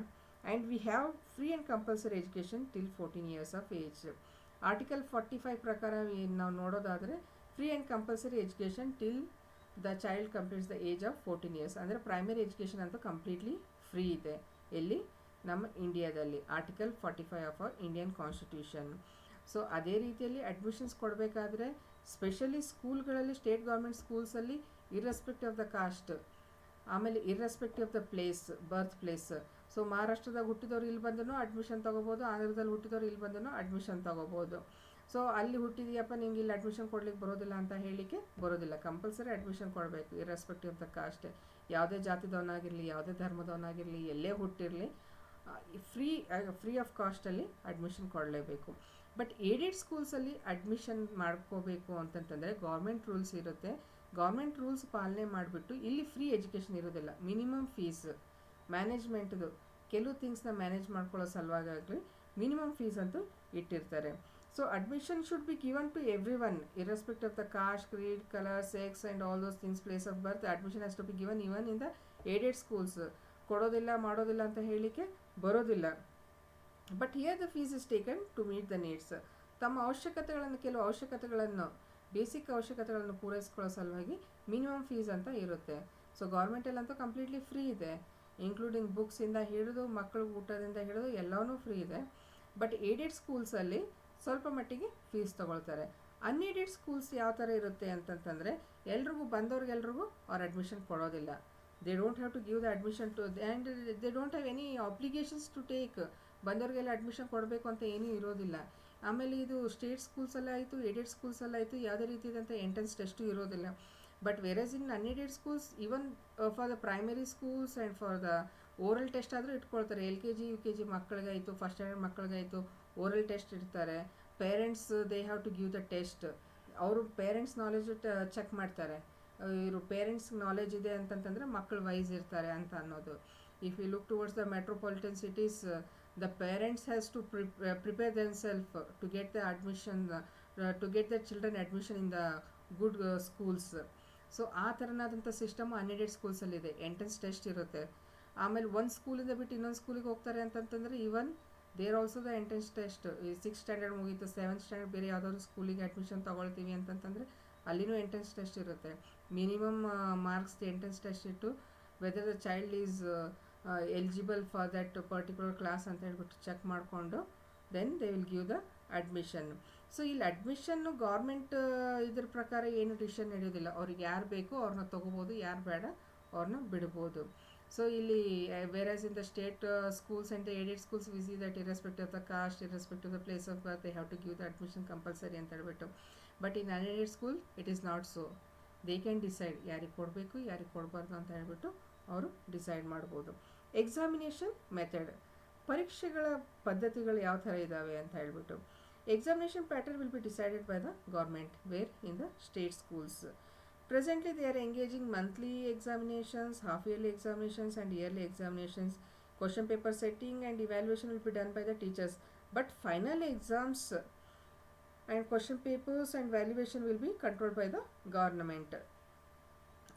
Speaker 1: And we have free and compulsory education till 14 years of age. Article 45 ಪ್ರಕಾರ ನಾವು ನೋಡೋದಾದರೆ free and compulsory education till the child completes the age of 14 years. ಅಂದರೆ primary education ಅಂತೂ completely free ಇದೆ ಎಲ್ಲಿ, ನಮ್ಮ ಇಂಡಿಯಾದಲ್ಲಿ article 45 of our Indian constitution. So ಅದೇ ರೀತಿಯಲ್ಲಿ ಅಡ್ಮಿಷನ್ಸ್ ಕೊಡಬೇಕಾದ್ರೆ ಸ್ಪೆಷಲಿ ಸ್ಕೂಲ್ಗಳಲ್ಲಿ, ಸ್ಟೇಟ್ ಗೌರ್ಮೆಂಟ್ ಸ್ಕೂಲ್ಸಲ್ಲಿ ಇರ್ರೆಸ್ಪೆಕ್ಟಿವ್ ಆಫ್ ದ ಕಾಸ್ಟ್, ಆಮೇಲೆ irrespective of the place, birth place. So ಮಹಾರಾಷ್ಟ್ರದಾಗ ಹುಟ್ಟಿದವ್ರು ಇಲ್ಲಿ ಬಂದೂ ಅಡ್ಮಿಷನ್ ತೊಗೋಬೋದು, ಆಂಧ್ರದಲ್ಲಿ ಹುಟ್ಟಿದವ್ರು ಇಲ್ಲಿ ಬಂದೂ ಅಡ್ಮಿಷನ್ ತೊಗೋಬೋದು. ಸೊ ಅಲ್ಲಿ ಹುಟ್ಟಿದೆಯಪ್ಪ ನಿಮ್ಗೆ ಇಲ್ಲಿ ಅಡ್ಮಿಷನ್ ಕೊಡ್ಲಿಕ್ಕೆ ಬರೋದಿಲ್ಲ ಅಂತ ಹೇಳಲಿಕ್ಕೆ ಬರೋದಿಲ್ಲ. ಕಂಪಲ್ಸರಿ ಅಡ್ಮಿಷನ್ ಕೊಡಬೇಕು ಇರ್ರೆಸ್ಪೆಕ್ಟಿವ್ ಆಫ್ ದ ಕಾಸ್ಟ್. ಯಾವುದೇ ಜಾತಿದವನಾಗಿರಲಿ, ಯಾವುದೇ ಧರ್ಮದವನಾಗಿರಲಿ, ಎಲ್ಲೇ ಹುಟ್ಟಿರಲಿ, ಫ್ರೀ ಆಫ್ ಕಾಸ್ಟಲ್ಲಿ ಅಡ್ಮಿಷನ್ ಕೊಡಲೇಬೇಕು. ಬಟ್ ಏಡೆಡ್ ಸ್ಕೂಲ್ಸಲ್ಲಿ ಅಡ್ಮಿಷನ್ ಮಾಡ್ಕೋಬೇಕು ಅಂತಂತಂದರೆ ಗೌರ್ಮೆಂಟ್ ರೂಲ್ಸ್ ಇರುತ್ತೆ. ಗೌರ್ಮೆಂಟ್ ರೂಲ್ಸ್ ಪಾಲನೆ ಮಾಡಿಬಿಟ್ಟು ಇಲ್ಲಿ ಫ್ರೀ ಎಜುಕೇಷನ್ ಇರೋದಿಲ್ಲ. ಮಿನಿಮಮ್ ಫೀಸ್ ಮ್ಯಾನೇಜ್ಮೆಂಟ್ದು ಕೆಲವು ಥಿಂಗ್ಸ್ನ ಮ್ಯಾನೇಜ್ ಮಾಡ್ಕೊಳ್ಳೋ ಸಲುವಾಗಿ ಮಿನಿಮಮ್ ಫೀಸ್ ಅಂತೂ ಇಟ್ಟಿರ್ತಾರೆ. So admission should be given to everyone irrespective of the caste, creed, colour, sex and all those things, place of birth. Admission has to be given even in the aided schools. ಕೊಡೋದಿಲ್ಲ ಮಾಡೋದಿಲ್ಲ ಅಂತ ಹೇಳಲಿಕ್ಕೆ ಬರೋದಿಲ್ಲ. But here the fees is taken to meet the needs. ತಮ್ಮ ಅವಶ್ಯಕತೆಗಳನ್ನು, ಕೆಲವು ಅವಶ್ಯಕತೆಗಳನ್ನು, basic ಅವಶ್ಯಕತೆಗಳನ್ನು ಪೂರೈಸ್ಕೊಳ್ಳೋ ಸಲುವಾಗಿ ಮಿನಿಮಮ್ ಫೀಸ್ ಅಂತ ಇರುತ್ತೆ. ಸೊ ಗೌರ್ಮೆಂಟಲ್ಲಂತೂ ಕಂಪ್ಲೀಟ್ಲಿ ಫ್ರೀ ಇದೆ, ಇನ್ಕ್ಲೂಡಿಂಗ್ ಬುಕ್ಸಿಂದ ಹಿಡಿದು ಮಕ್ಕಳು ಊಟದಿಂದ ಹಿಡಿದು ಎಲ್ಲವೂ ಫ್ರೀ ಇದೆ. ಬಟ್ ಏಡೆಡ್ ಸ್ಕೂಲ್ಸಲ್ಲಿ ಸ್ವಲ್ಪ ಮಟ್ಟಿಗೆ ಫೀಸ್ ತೊಗೊಳ್ತಾರೆ. ಅನ್ಏಡೆಡ್ ಸ್ಕೂಲ್ಸ್ ಯಾವ ಥರ ಇರುತ್ತೆ ಅಂತಂತಂದರೆ ಎಲ್ರಿಗೂ ಬಂದವ್ರಿಗೆಲ್ರಿಗೂ ಅವ್ರು ಅಡ್ಮಿಷನ್ ಕೊಡೋದಿಲ್ಲ. They don't have to give the admission to and they don't have any obligations to take. ಬಂದವ್ರಿಗೆಲ್ಲ ಅಡ್ಮಿಷನ್ ಕೊಡಬೇಕು ಅಂತ ಏನೂ ಇರೋದಿಲ್ಲ. ಆಮೇಲೆ ಇದು ಸ್ಟೇಟ್ ಸ್ಕೂಲ್ಸಲ್ಲಾಯಿತು, ಏಡೆಡ್ ಸ್ಕೂಲ್ಸಲ್ಲಾಯಿತು ಯಾವುದೇ ರೀತಿಯಾದಂಥ ಎಂಟ್ರೆನ್ಸ್ ಟೆಸ್ಟು ಇರೋದಿಲ್ಲ. But whereas in unaided schools even for the primary schools and for the oral test ಆದರೂ ಇಟ್ಕೊಳ್ತಾರೆ. LKG UKG ಮಕ್ಕಳಿಗಾಯಿತು, ಫಸ್ಟ್ ಸ್ಟ್ಯಾಂಡರ್ಡ್ ಮಕ್ಕಳಿಗಾಯಿತು ಓರಲ್ ಟೆಸ್ಟ್ ಇಡ್ತಾರೆ. Parents they have to give the test. ಅವರು ಪೇರೆಂಟ್ಸ್ ನಾಲೆಜ್ ಚೆಕ್ ಮಾಡ್ತಾರೆ. ಇವರು parents knowledge ಇದೆ ಅಂತಂತಂದರೆ ಮಕ್ಕಳು ವೈಸ್ ಇರ್ತಾರೆ ಅಂತ ಅನ್ನೋದು. If you look towards the metropolitan cities, the parents has to prepare themselves to get the admission, to get the children admission in the good schools. So ಆ ಥರನಾದಂಥ ಸಿಸ್ಟಮ್ ಅನ್ಎಡೆಡ್ ಸ್ಕೂಲ್ಸಲ್ಲಿದೆ. Entrance test ಇರುತ್ತೆ. ಆಮೇಲೆ ಒಂದು ಸ್ಕೂಲಿಂದ ಬಿಟ್ಟು ಇನ್ನೊಂದು ಸ್ಕೂಲಿಗೆ ಹೋಗ್ತಾರೆ ಅಂತಂತಂದರೆ even there also the entrance test. 6th standard ಮುಗೀತು, 7th ಸ್ಟ್ಯಾಂಡರ್ಡ್ ಬೇರೆ ಯಾವುದಾದ್ರು ಸ್ಕೂಲಿಗೆ ಅಡ್ಮಿಷನ್ ತೊಗೊಳ್ತೀವಿ ಅಂತಂತಂದರೆ ಅಲ್ಲಿನೂ ಎಂಟ್ರೆನ್ಸ್ ಟೆಸ್ಟ್ ಇರುತ್ತೆ. ಮಿನಿಮಮ್ ಮಾರ್ಕ್ಸ್ ಎಂಟ್ರೆನ್ಸ್ ಟೆಸ್ಟ್ ಇಟ್ಟು whether the child is eligible for that particular class ಅಂತ ಹೇಳ್ಬಿಟ್ಟು ಚೆಕ್ ಮಾಡಿಕೊಂಡು then they will give the admission. So ಇಲ್ಲಿ ಅಡ್ಮಿಷನ್ನು ಗೌರ್ಮೆಂಟ್ ಇದ್ರ ಪ್ರಕಾರ ಏನು ಡಿಸಿಷನ್ ನಡೆಯೋದಿಲ್ಲ. ಅವ್ರಿಗೆ ಯಾರು ಬೇಕೋ ಅವ್ರನ್ನ ತೊಗೋಬೋದು, ಯಾರು ಬೇಡ ಅವ್ರನ್ನ ಬಿಡ್ಬೋದು. ಸೊ ಇಲ್ಲಿ whereas in the state schools and the aided schools we see that irrespective of the caste, irrespective of the place of birth, they have to give the admission compulsory ಅಂತ ಹೇಳ್ಬಿಟ್ಟು. But in unaided school it is not so. They can decide ಯಾರಿಗೆ ಕೊಡಬೇಕು ಯಾರಿಗೆ ಕೊಡಬಾರ್ದು ಅಂತ ಹೇಳ್ಬಿಟ್ಟು ಅವರು decide ಮಾಡ್ಬೋದು. ಎಕ್ಸಾಮಿನೇಷನ್ ಮೆಥಡ್, ಪರೀಕ್ಷೆಗಳ ಪದ್ಧತಿಗಳು ಯಾವ ಥರ ಇದ್ದಾವೆ ಅಂತ ಹೇಳ್ಬಿಟ್ಟು. Examination pattern will be decided by the government where in the state schools. Presently, they are engaging monthly examinations, half-yearly examinations and yearly examinations. Question paper setting and evaluation will be done by the teachers. But final exams and question papers and valuation will be controlled by the government.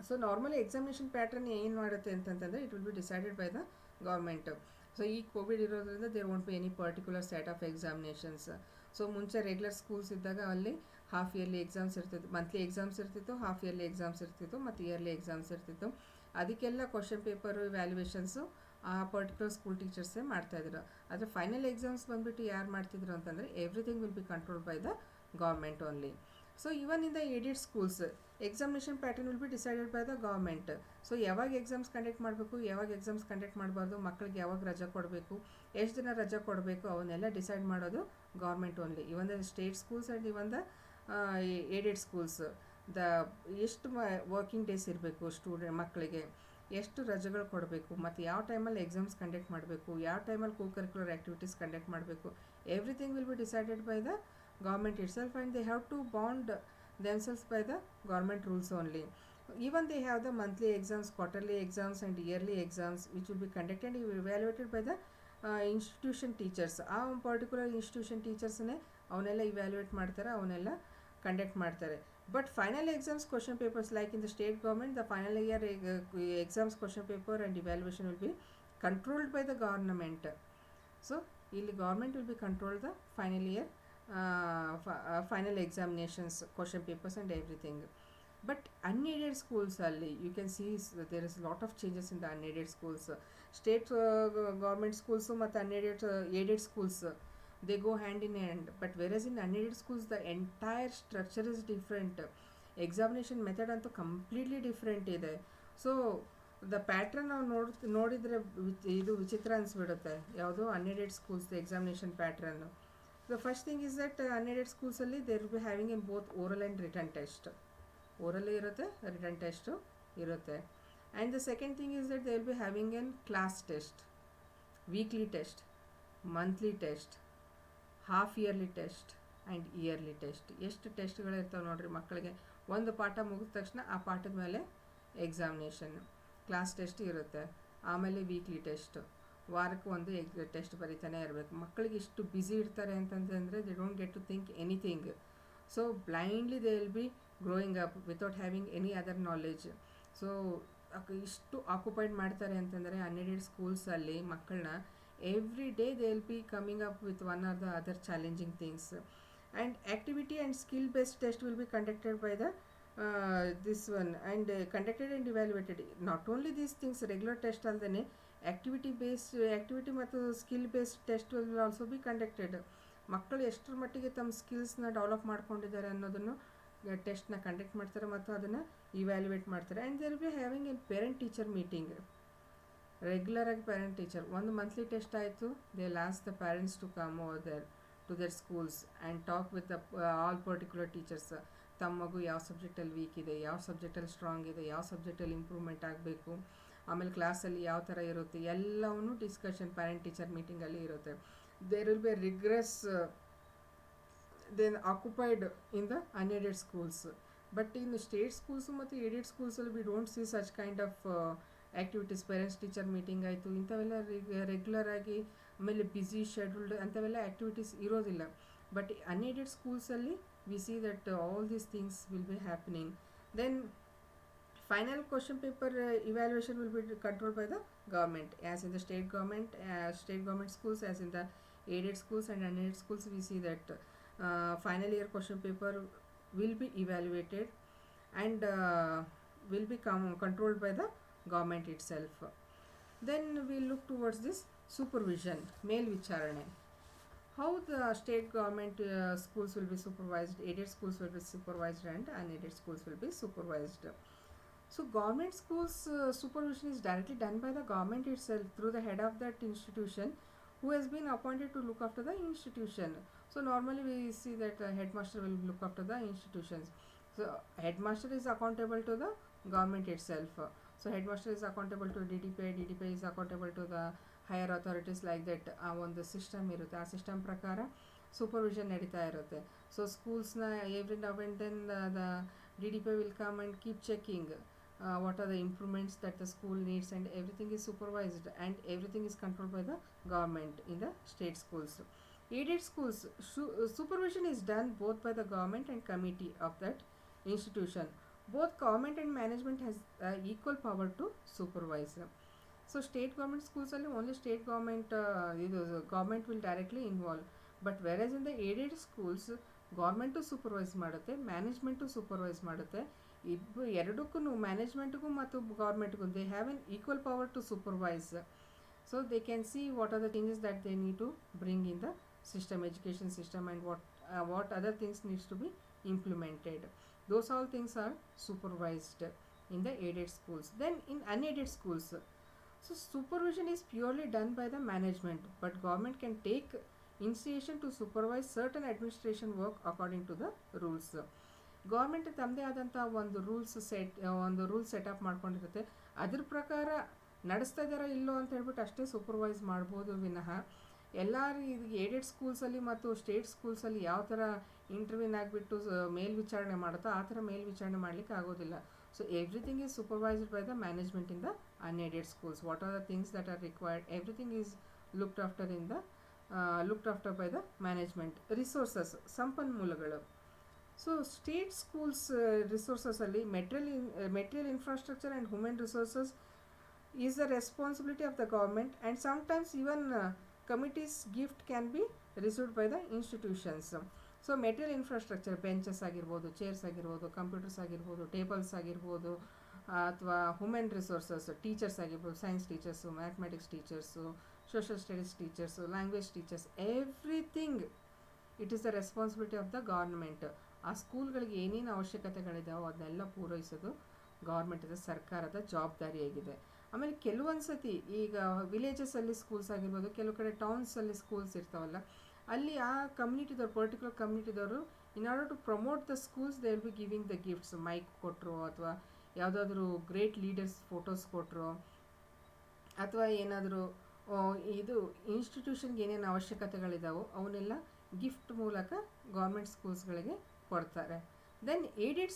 Speaker 1: So, normally examination pattern ಏನು ಮಾಡುತ್ತೆ ಅಂತಂತಂದರೆ it will be decided by the government. So ಈ COVID ಇರೋದ್ರಿಂದ there won't be any particular set of examinations. So ಮುಂಚೆ regular schools ಇದ್ದಾಗ ಅಲ್ಲಿ half yearly exams ಇರ್ತಿತ್ತು, monthly exams ಇರ್ತಿತ್ತು, ಹಾಫ್ ಇಯರ್ಲಿ ಎಕ್ಸಾಮ್ಸ್ ಇರ್ತಿತ್ತು ಮತ್ತು ಇಯರ್ಲಿ ಎಕ್ಸಾಮ್ಸ್ ಇರ್ತಿತ್ತು. ಅದಕ್ಕೆಲ್ಲ ಕ್ವಶನ್ ಪೇಪರು ವ್ಯಾಲ್ಯೂಯೇಷನ್ಸು ಆ ಪರ್ಟಿಕ್ಯುಲರ್ ಸ್ಕೂಲ್ ಟೀಚರ್ಸೇ ಮಾಡ್ತಾಯಿದ್ರು. ಆದರೆ ಫೈನಲ್ ಎಕ್ಸಾಮ್ಸ್ ಬಂದುಬಿಟ್ಟು ಯಾರು ಮಾಡ್ತಿದ್ರು ಅಂತಂದರೆ everything will B control by the government only. So even in the aided schools examination pattern will be decided by the government. So ಯಾವಾಗ ಎಕ್ಸಾಮ್ಸ್ ಕಂಡಕ್ಟ್ ಮಾಡಬೇಕು, ಯಾವಾಗ ಎಕ್ಸಾಮ್ಸ್ ಕಂಡಕ್ಟ್ ಮಾಡಬಾರ್ದು, ಮಕ್ಕಳಿಗೆ ಯಾವಾಗ ರಜೆ ಕೊಡಬೇಕು, ಎಷ್ಟು ದಿನ ರಜೆ ಕೊಡಬೇಕು, ಅವನ್ನೆಲ್ಲ ಡಿಸೈಡ್ ಮಾಡೋದು government only. Even the state schools and even the aided schools the ಎಷ್ಟು ವರ್ಕಿಂಗ್ ಡೇಸ್ ಇರಬೇಕು ಮಕ್ಕಳಿಗೆ, ಎಷ್ಟು ರಜೆಗಳು ಕೊಡಬೇಕು, ಮತ್ತು ಯಾವ ಟೈಮಲ್ಲಿ ಎಕ್ಸಾಮ್ಸ್ ಕಂಡಕ್ಟ್ ಮಾಡಬೇಕು, ಯಾವ ಟೈಮಲ್ಲಿ ಕೋ ಕರಿಕ್ಯುಲರ್ ಆ್ಯಕ್ಟಿವಿಟೀಸ್ ಕಂಡಕ್ಟ್ ಮಾಡಬೇಕು, everything will be decided by the government itself, and they have to bond themselves by the government rules only. Even they have the monthly exams, quarterly exams and yearly exams which will be conducted and evaluated by the institution teachers. ಆ particular institution ಟೀಚರ್ಸ್ನೇ ಅವನ್ನೆಲ್ಲ evaluate ಮಾಡ್ತಾರೆ, ಅವನ್ನೆಲ್ಲ conduct ಮಾಡ್ತಾರೆ. But final exams question papers like in the state government, the final year exams question paper and evaluation will be controlled by the government. So ಇಲ್ಲಿ government will be controlled the final year final examinations, question papers and everything. But unaided schools ಅಲ್ಲಿ you can see there is lot of changes in the unaided schools. State government schools ಮತ್ತು unaided aided schools, they go hand in hand. But whereas in unaided schools the entire structure is different, examination method ಅಂತೂ completely different ಇದೆ. So the pattern ನಾವು ನೋಡಿದರೆ ಇದು ವಿಚಿತ್ರ ಅನಿಸ್ಬಿಡುತ್ತೆ. ಯಾವುದು unaided schools examination ಪ್ಯಾಟ್ರನ್ನು. The first thing is that unaided ಸ್ಕೂಲ್ಸಲ್ಲಿ there will be having in both oral and written test. ಓರಲ್ಲೂ ಇರುತ್ತೆ, ರಿಟರ್ನ್ ಟೆಸ್ಟು ಇರುತ್ತೆ. And the second thing is that they will be having an class test, weekly test, monthly test, half yearly test and yearly test. ಎಷ್ಟು ಟೆಸ್ಟ್ಗಳಿರ್ತಾವೆ ನೋಡಿರಿ ಮಕ್ಕಳಿಗೆ. ಒಂದು ಪಾಠ ಮುಗಿದ ತಕ್ಷಣ ಆ ಪಾಠದ ಮೇಲೆ ಎಕ್ಸಾಮಿನೇಷನ್. ಕ್ಲಾಸ್ ಟೆಸ್ಟ್ ಇರುತ್ತೆ, ಆಮೇಲೆ ವೀಕ್ಲಿ ಟೆಸ್ಟ್, ವಾರಕ್ಕೆ ಒಂದು ಟೆಸ್ಟ್ ಬರೀತಾನೆ ಇರಬೇಕು. ಮಕ್ಕಳಿಗೆ ಇಷ್ಟು ಬ್ಯುಸಿ ಇರ್ತಾರೆ ಅಂತಂದರೆ they don't get to think anything. So blindly they will be growing up without having any other knowledge. So ಇಷ್ಟು ಆಕ್ಯುಪೈಡ್ ಮಾಡ್ತಾರೆ ಅಂತಂದರೆ ಅನ್ಎಡೆಡ್ ಸ್ಕೂಲ್ಸಲ್ಲಿ ಮಕ್ಕಳನ್ನ every day they will be coming up with one or the other challenging things. And activity and skill based test will be conducted by the this one and conducted and evaluated. Not only these things, regular test alone, activity ಮತ್ತು skill based test will also be conducted. ಮಕ್ಕಳು ಎಷ್ಟರ ಮಟ್ಟಿಗೆ ತಮ್ಮ ಸ್ಕಿಲ್ಸ್ನ develop ಮಾಡ್ಕೊಂಡಿದ್ದಾರೆ ಅನ್ನೋದನ್ನು ಟೆಸ್ಟ್ನ conduct ಮಾಡ್ತಾರೆ ಮತ್ತು ಅದನ್ನು ಇವ್ಯಾಲ್ಯೂಯೇಟ್ ಮಾಡ್ತಾರೆ. And there be having a parent teacher meeting, ರೆಗ್ಯುಲರಾಗಿ ಪೇರೆಂಟ್ ಟೀಚರ್. ಒಂದು ಮಂತ್ಲಿ ಟೆಸ್ಟ್ ಆಯಿತು, they last the parents to come over there to their schools and talk with the all particular teachers. ತಮ್ಮ ಮಗು ಯಾವ ಸಬ್ಜೆಕ್ಟಲ್ಲಿ weak ಇದೆ, ಯಾವ ಸಬ್ಜೆಕ್ಟಲ್ಲಿ strong ಇದೆ, ಯಾವ ಸಬ್ಜೆಕ್ಟಲ್ಲಿ ಇಂಪ್ರೂವ್ಮೆಂಟ್ ಆಗಬೇಕು, ಆಮೇಲೆ ಕ್ಲಾಸಲ್ಲಿ ಯಾವ ಥರ ಇರುತ್ತೆ, ಎಲ್ಲವೂ ಡಿಸ್ಕಷನ್ ಪೇರೆಂಟ್ ಟೀಚರ್ ಮೀಟಿಂಗಲ್ಲಿ ಇರುತ್ತೆ. There will be regress then occupied in the unaided schools. But in state schools ಮತ್ತು ಏಡೆಡ್ ಸ್ಕೂಲ್ಸಲ್ಲಿ we don't see such kind of activities. Parents teacher meeting ಆಯಿತು, ಇಂಥವೆಲ್ಲ ರೆಗ್ಯುಲರ್ ಆಗಿ, ಆಮೇಲೆ ಬ್ಯುಸಿ ಶೆಡ್ಯೂಲ್ಡ್ ಅಂಥವೆಲ್ಲ activities ಇರೋದಿಲ್ಲ. ಬಟ್ unaided schools-ಅಲ್ಲಿ we see that all these things will be happening. Then final question paper evaluation will be controlled by the government, as in the state government schools, as in the aided schools and unaided schools. We see that final year question paper will be evaluated and will be controlled by the government itself. Then we look towards this supervision, ಮೇಲ್ವಿಚಾರಣೆ. How the state government schools will be supervised, aided schools will be supervised and unaided schools will be supervised. So government schools supervision is directly done by the government itself through the head of that institution, who has been appointed to look after the institution. So normally we see that headmaster will look after the institutions. So headmaster is accountable to the government itself. So headmaster is accountable to DDPI, DDPI is accountable to the higher authorities like that. ಆ ಒಂದು system ಇರುತ್ತೆ, ಆ system ಪ್ರಕಾರ supervision ನಡೀತಾ ಇರುತ್ತೆ. So ಸ್ಕೂಲ್ಸ್ನ every now and then the DDPI will come and keep checking what are the improvements that the school needs, and everything is supervised and everything is controlled by the government in the state schools. Aided schools, supervision is done both by the government and committee of that institution. Both government and management has equal power to supervise. So state government schools ಅಲ್ಲಿ only state government government will directly involve. But whereas in the aided schools, government supervise ಮಾಡುತ್ತೆ, management supervise ಮಾಡುತ್ತೆ. ಎರಡಕ್ಕೂ ಮ್ಯಾನೇಜ್ಮೆಂಟ್ಗೂ ಮತ್ತು ಗೌರ್ಮೆಂಟ್ಗೂ they have an equal power to supervise. So they can see what are the changes that they need to bring in the system, education system, and what other things needs to be implemented. Those all things are supervised in the aided schools. Then in unaided schools, so supervision is purely done by the management, but government can take initiation to supervise certain administration work according to the rules. Government ತಮ್ಮದೇ ಆದಂಥ ಒಂದು rules setup ಮಾಡ್ಕೊಂಡಿರುತ್ತೆ, ಅದ್ರ ಪ್ರಕಾರ ನಡೆಸ್ತಾ ಇದ್ದಾರೋ ಇಲ್ಲೋ ಅಂತ ಹೇಳ್ಬಿಟ್ಟು ಅಷ್ಟೇ ಸೂಪರ್ವೈಸ್ ಮಾಡ್ಬೋದು ವಿನಃ ಎಲ್ಲರೂ ಇದು ಏಡೆಡ್ ಸ್ಕೂಲ್ಸಲ್ಲಿ ಮತ್ತು ಸ್ಟೇಟ್ ಸ್ಕೂಲ್ಸಲ್ಲಿ ಯಾವ ಥರ ಇಂಟರ್ವ್ಯೂನ್ ಆಗಿಬಿಟ್ಟು ಮೇಲ್ವಿಚಾರಣೆ ಮಾಡುತ್ತೋ ಆ ಥರ ಮೇಲ್ವಿಚಾರಣೆ ಮಾಡಲಿಕ್ಕೆ ಆಗೋದಿಲ್ಲ. So everything is supervised by the management in the unaided schools. What are the things that are required, everything is looked after by the management. Resources, ಸಂಪನ್ಮೂಲಗಳು. ಸೊ ಸ್ಟೇಟ್ ಸ್ಕೂಲ್ಸ್ ರಿಸೋರ್ಸಸಲ್ಲಿ material infrastructure and human resources is the responsibility of the government and sometimes even committees gift can be received by the institutions. So material infrastructure, benches ಆಗಿರ್ಬೋದು, chairs ಆಗಿರ್ಬೋದು, computers ಆಗಿರ್ಬೋದು, tables ಆಗಿರ್ಬೋದು, ಅಥವಾ human resources, teachers ಆಗಿರ್ಬೋದು, science teachers, mathematics teachers, social studies teachers, language teachers, everything it is the responsibility of the government. ಆ ಸ್ಕೂಲ್ಗಳಿಗೆ ಏನೇನು ಅವಶ್ಯಕತೆಗಳಿದಾವೋ ಅದನ್ನೆಲ್ಲ ಪೂರೈಸೋದು ಗೌರ್ಮೆಂಟಿಂದ, ಸರ್ಕಾರದ ಜವಾಬ್ದಾರಿಯಾಗಿದೆ. ಆಮೇಲೆ ಕೆಲವೊಂದು ಸತಿ ಈಗ ವಿಲೇಜಸಲ್ಲಿ ಸ್ಕೂಲ್ಸ್ ಆಗಿರ್ಬೋದು, ಕೆಲವು ಕಡೆ ಟೌನ್ಸಲ್ಲಿ ಸ್ಕೂಲ್ಸ್ ಇರ್ತಾವಲ್ಲ, ಅಲ್ಲಿ ಆ ಕಮ್ಯುನಿಟಿದವ್ರು, ಪರ್ಟಿಕ್ಯುಲರ್ ಕಮ್ಯುನಿಟಿದವರು in order to promote the schools they will be giving the gifts. Mic ಕೊಟ್ಟರು, ಅಥವಾ ಯಾವುದಾದ್ರೂ ಗ್ರೇಟ್ ಲೀಡರ್ಸ್ ಫೋಟೋಸ್ ಕೊಟ್ಟರು, ಅಥವಾ ಏನಾದರೂ ಇದು ಇನ್ಸ್ಟಿಟ್ಯೂಷನ್ಗೆ ಏನೇನು ಅವಶ್ಯಕತೆಗಳಿದಾವೋ ಅವನ್ನೆಲ್ಲ ಗಿಫ್ಟ್ ಮೂಲಕ ಗೌರ್ಮೆಂಟ್ ಸ್ಕೂಲ್ಸ್ಗಳಿಗೆ ಕೊಡ್ತಾರೆ. ದೆನ್ ಏಡೆಡ್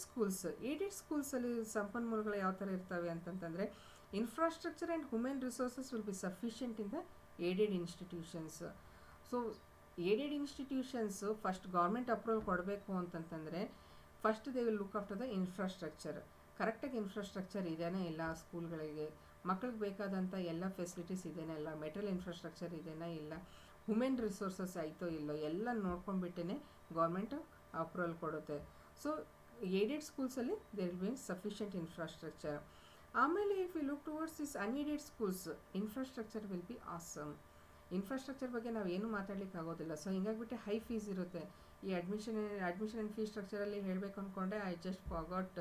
Speaker 1: ಸ್ಕೂಲ್ಸಲ್ಲಿ ಸಂಪನ್ಮೂಲಗಳು ಯಾವ ಥರ ಇರ್ತವೆ ಅಂತಂತಂದರೆ, infrastructure and human resources will be sufficient in the aided institutions. So aided institutions first government approval ಕೊಡಬೇಕು ಅಂತಂತಂದರೆ first they will look after the infrastructure. ಕರೆಕ್ಟಾಗಿ ಇನ್ಫ್ರಾಸ್ಟ್ರಕ್ಚರ್ ಇದೆಯೇ ಇಲ್ಲ, ಸ್ಕೂಲ್ಗಳಿಗೆ ಮಕ್ಕಳಿಗೆ ಬೇಕಾದಂಥ ಎಲ್ಲ ಫೆಸಿಲಿಟೀಸ್ ಇದೆಯೇ ಇಲ್ಲ, ಮೆಟೀರಿಯಲ್ ಇನ್ಫ್ರಾಸ್ಟ್ರಕ್ಚರ್ ಇದೆಯೇ ಇಲ್ಲ, ಹ್ಯೂಮನ್ ರಿಸೋರ್ಸಸ್ ಆಯಿತೋ ಇಲ್ಲೋ ಎಲ್ಲ ನೋಡ್ಕೊಂಡ್ಬಿಟ್ಟೇ ಗೌರ್ಮೆಂಟ್ ಅಪ್ರೂವಲ್ ಕೊಡುತ್ತೆ. ಸೊ ಏಡೆಡ್ ಸ್ಕೂಲ್ಸಲ್ಲಿ there will be sufficient infrastructure. ಆಮೇಲೆ if you look towards this unaided schools, infrastructure will be awesome. Infrastructure ಬಗ್ಗೆ ನಾವು ಏನು ಮಾತಾಡ್ಲಿಕ್ಕೆ ಆಗೋದಿಲ್ಲ. ಸೊ ಹಿಂಗಾಗ್ಬಿಟ್ಟು ಹೈ ಫೀಸ್ ಇರುತ್ತೆ. ಈ ಅಡ್ಮಿಷನ್ ಆ್ಯಂಡ್ ಫೀಸ್ ಸ್ಟ್ರಕ್ಚರಲ್ಲಿ ಹೇಳಬೇಕು ಅಂದ್ಕೊಂಡೆ, I just forgot.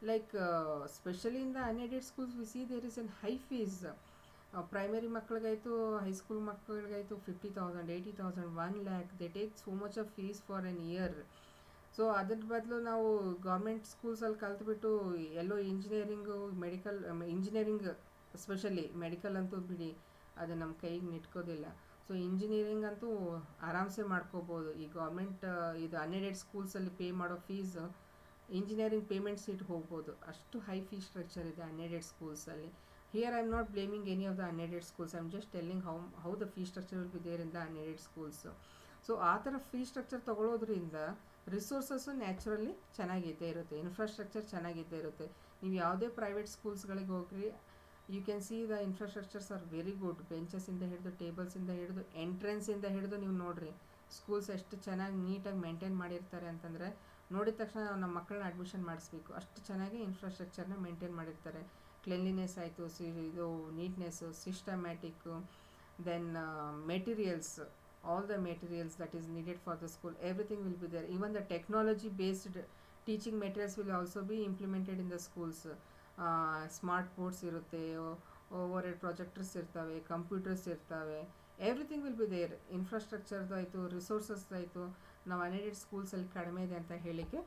Speaker 1: Like specially in the unaided schools we see there is an high fees. Primary ಮಕ್ಕಳಿಗಾಯಿತು, ಹೈಸ್ಕೂಲ್ ಮಕ್ಕಳಿಗಾಯಿತು 50,000, 80,000, 1 lakh. They take so much of fees for an year. So ಅದ್ರ ಬದಲು ನಾವು government ಸ್ಕೂಲ್ಸಲ್ಲಿ ಕಲ್ತ್ಬಿಟ್ಟು ಎಲ್ಲೋ ಇಂಜಿನಿಯರಿಂಗು, ಇಂಜಿನಿಯರಿಂಗ್ ಸ್ಪೆಷಲಿ, ಮೆಡಿಕಲ್ ಅಂತೂ ಬಿಡಿ, ಅದು ನಮ್ಮ ಕೈಗೆ ನಿಟ್ಕೋದಿಲ್ಲ. ಸೊ ಇಂಜಿನಿಯರಿಂಗ್ ಅಂತೂ ಆರಾಮ್ಸೆ ಮಾಡ್ಕೋಬೋದು. ಈ ಗೌರ್ಮೆಂಟ್ ಇದು ಅನ್ಏಡೆಡ್ ಸ್ಕೂಲ್ಸಲ್ಲಿ ಪೇ ಮಾಡೋ ಫೀಸ್ ಇಂಜಿನಿಯರಿಂಗ್ ಪೇಮೆಂಟ್ ಸೀಟ್ ಹೋಗ್ಬೋದು, ಅಷ್ಟು ಹೈ ಫೀಸ್ ಸ್ಟ್ರಕ್ಚರ್ ಇದೆ ಅನ್ಏಡೆಡ್ ಸ್ಕೂಲ್ಸಲ್ಲಿ. Here I am not blaming any of the unaided schools, I am just telling how the fees structure will be there in the unaided schools. So ಆ ಥರ fees structure ತೊಗೊಳೋದ್ರಿಂದ resources naturally ಚೆನ್ನಾಗಿದ್ದೇ ಇರುತ್ತೆ, infrastructure ಚೆನ್ನಾಗಿದ್ದೇ ಇರುತ್ತೆ. ನೀವು ಯಾವುದೇ private ಸ್ಕೂಲ್ಸ್ಗಳಿಗೆ ಹೋಗ್ರಿ, you can see the infrastructures are very good. ಬೆಂಚಸ್ಸಿಂದ ಹಿಡಿದು, ಟೇಬಲ್ಸಿಂದ ಹಿಡಿದು, ಎಂಟ್ರೆನ್ಸಿಂದ ಹಿಡಿದು ನೀವು ನೋಡಿರಿ ಸ್ಕೂಲ್ಸ್ ಎಷ್ಟು ಚೆನ್ನಾಗಿ ನೀಟಾಗಿ ಮೇಂಟೈನ್ ಮಾಡಿರ್ತಾರೆ ಅಂತಂದರೆ ನೋಡಿದ ತಕ್ಷಣ ನಮ್ಮ ಮಕ್ಕಳನ್ನ ಅಡ್ಮಿಷನ್ ಮಾಡಿಸ್ಬೇಕು, ಅಷ್ಟು ಚೆನ್ನಾಗಿ ಇನ್ಫ್ರಾಸ್ಟ್ರಕ್ಚರ್ನ ಮೇಂಟೈನ್ ಮಾಡಿರ್ತಾರೆ. ಕ್ಲೆನ್ಲಿನೆಸ್ ಆಯಿತು, ಇದು neatness, systematic, then materials, all the materials that is needed for the school, everything will be there. Even the technology based teaching materials will also be implemented in the schools. Smart boards irutte, overhead projectors irtave, computers irtave, everything will be there. Infrastructure ಆಯಿತು, resources ಆಯಿತು, ನಾವು unaided ಸ್ಕೂಲ್ಸಲ್ಲಿ ಕಡಿಮೆ ಇದೆ ಅಂತ ಹೇಳಲಿಕ್ಕೆ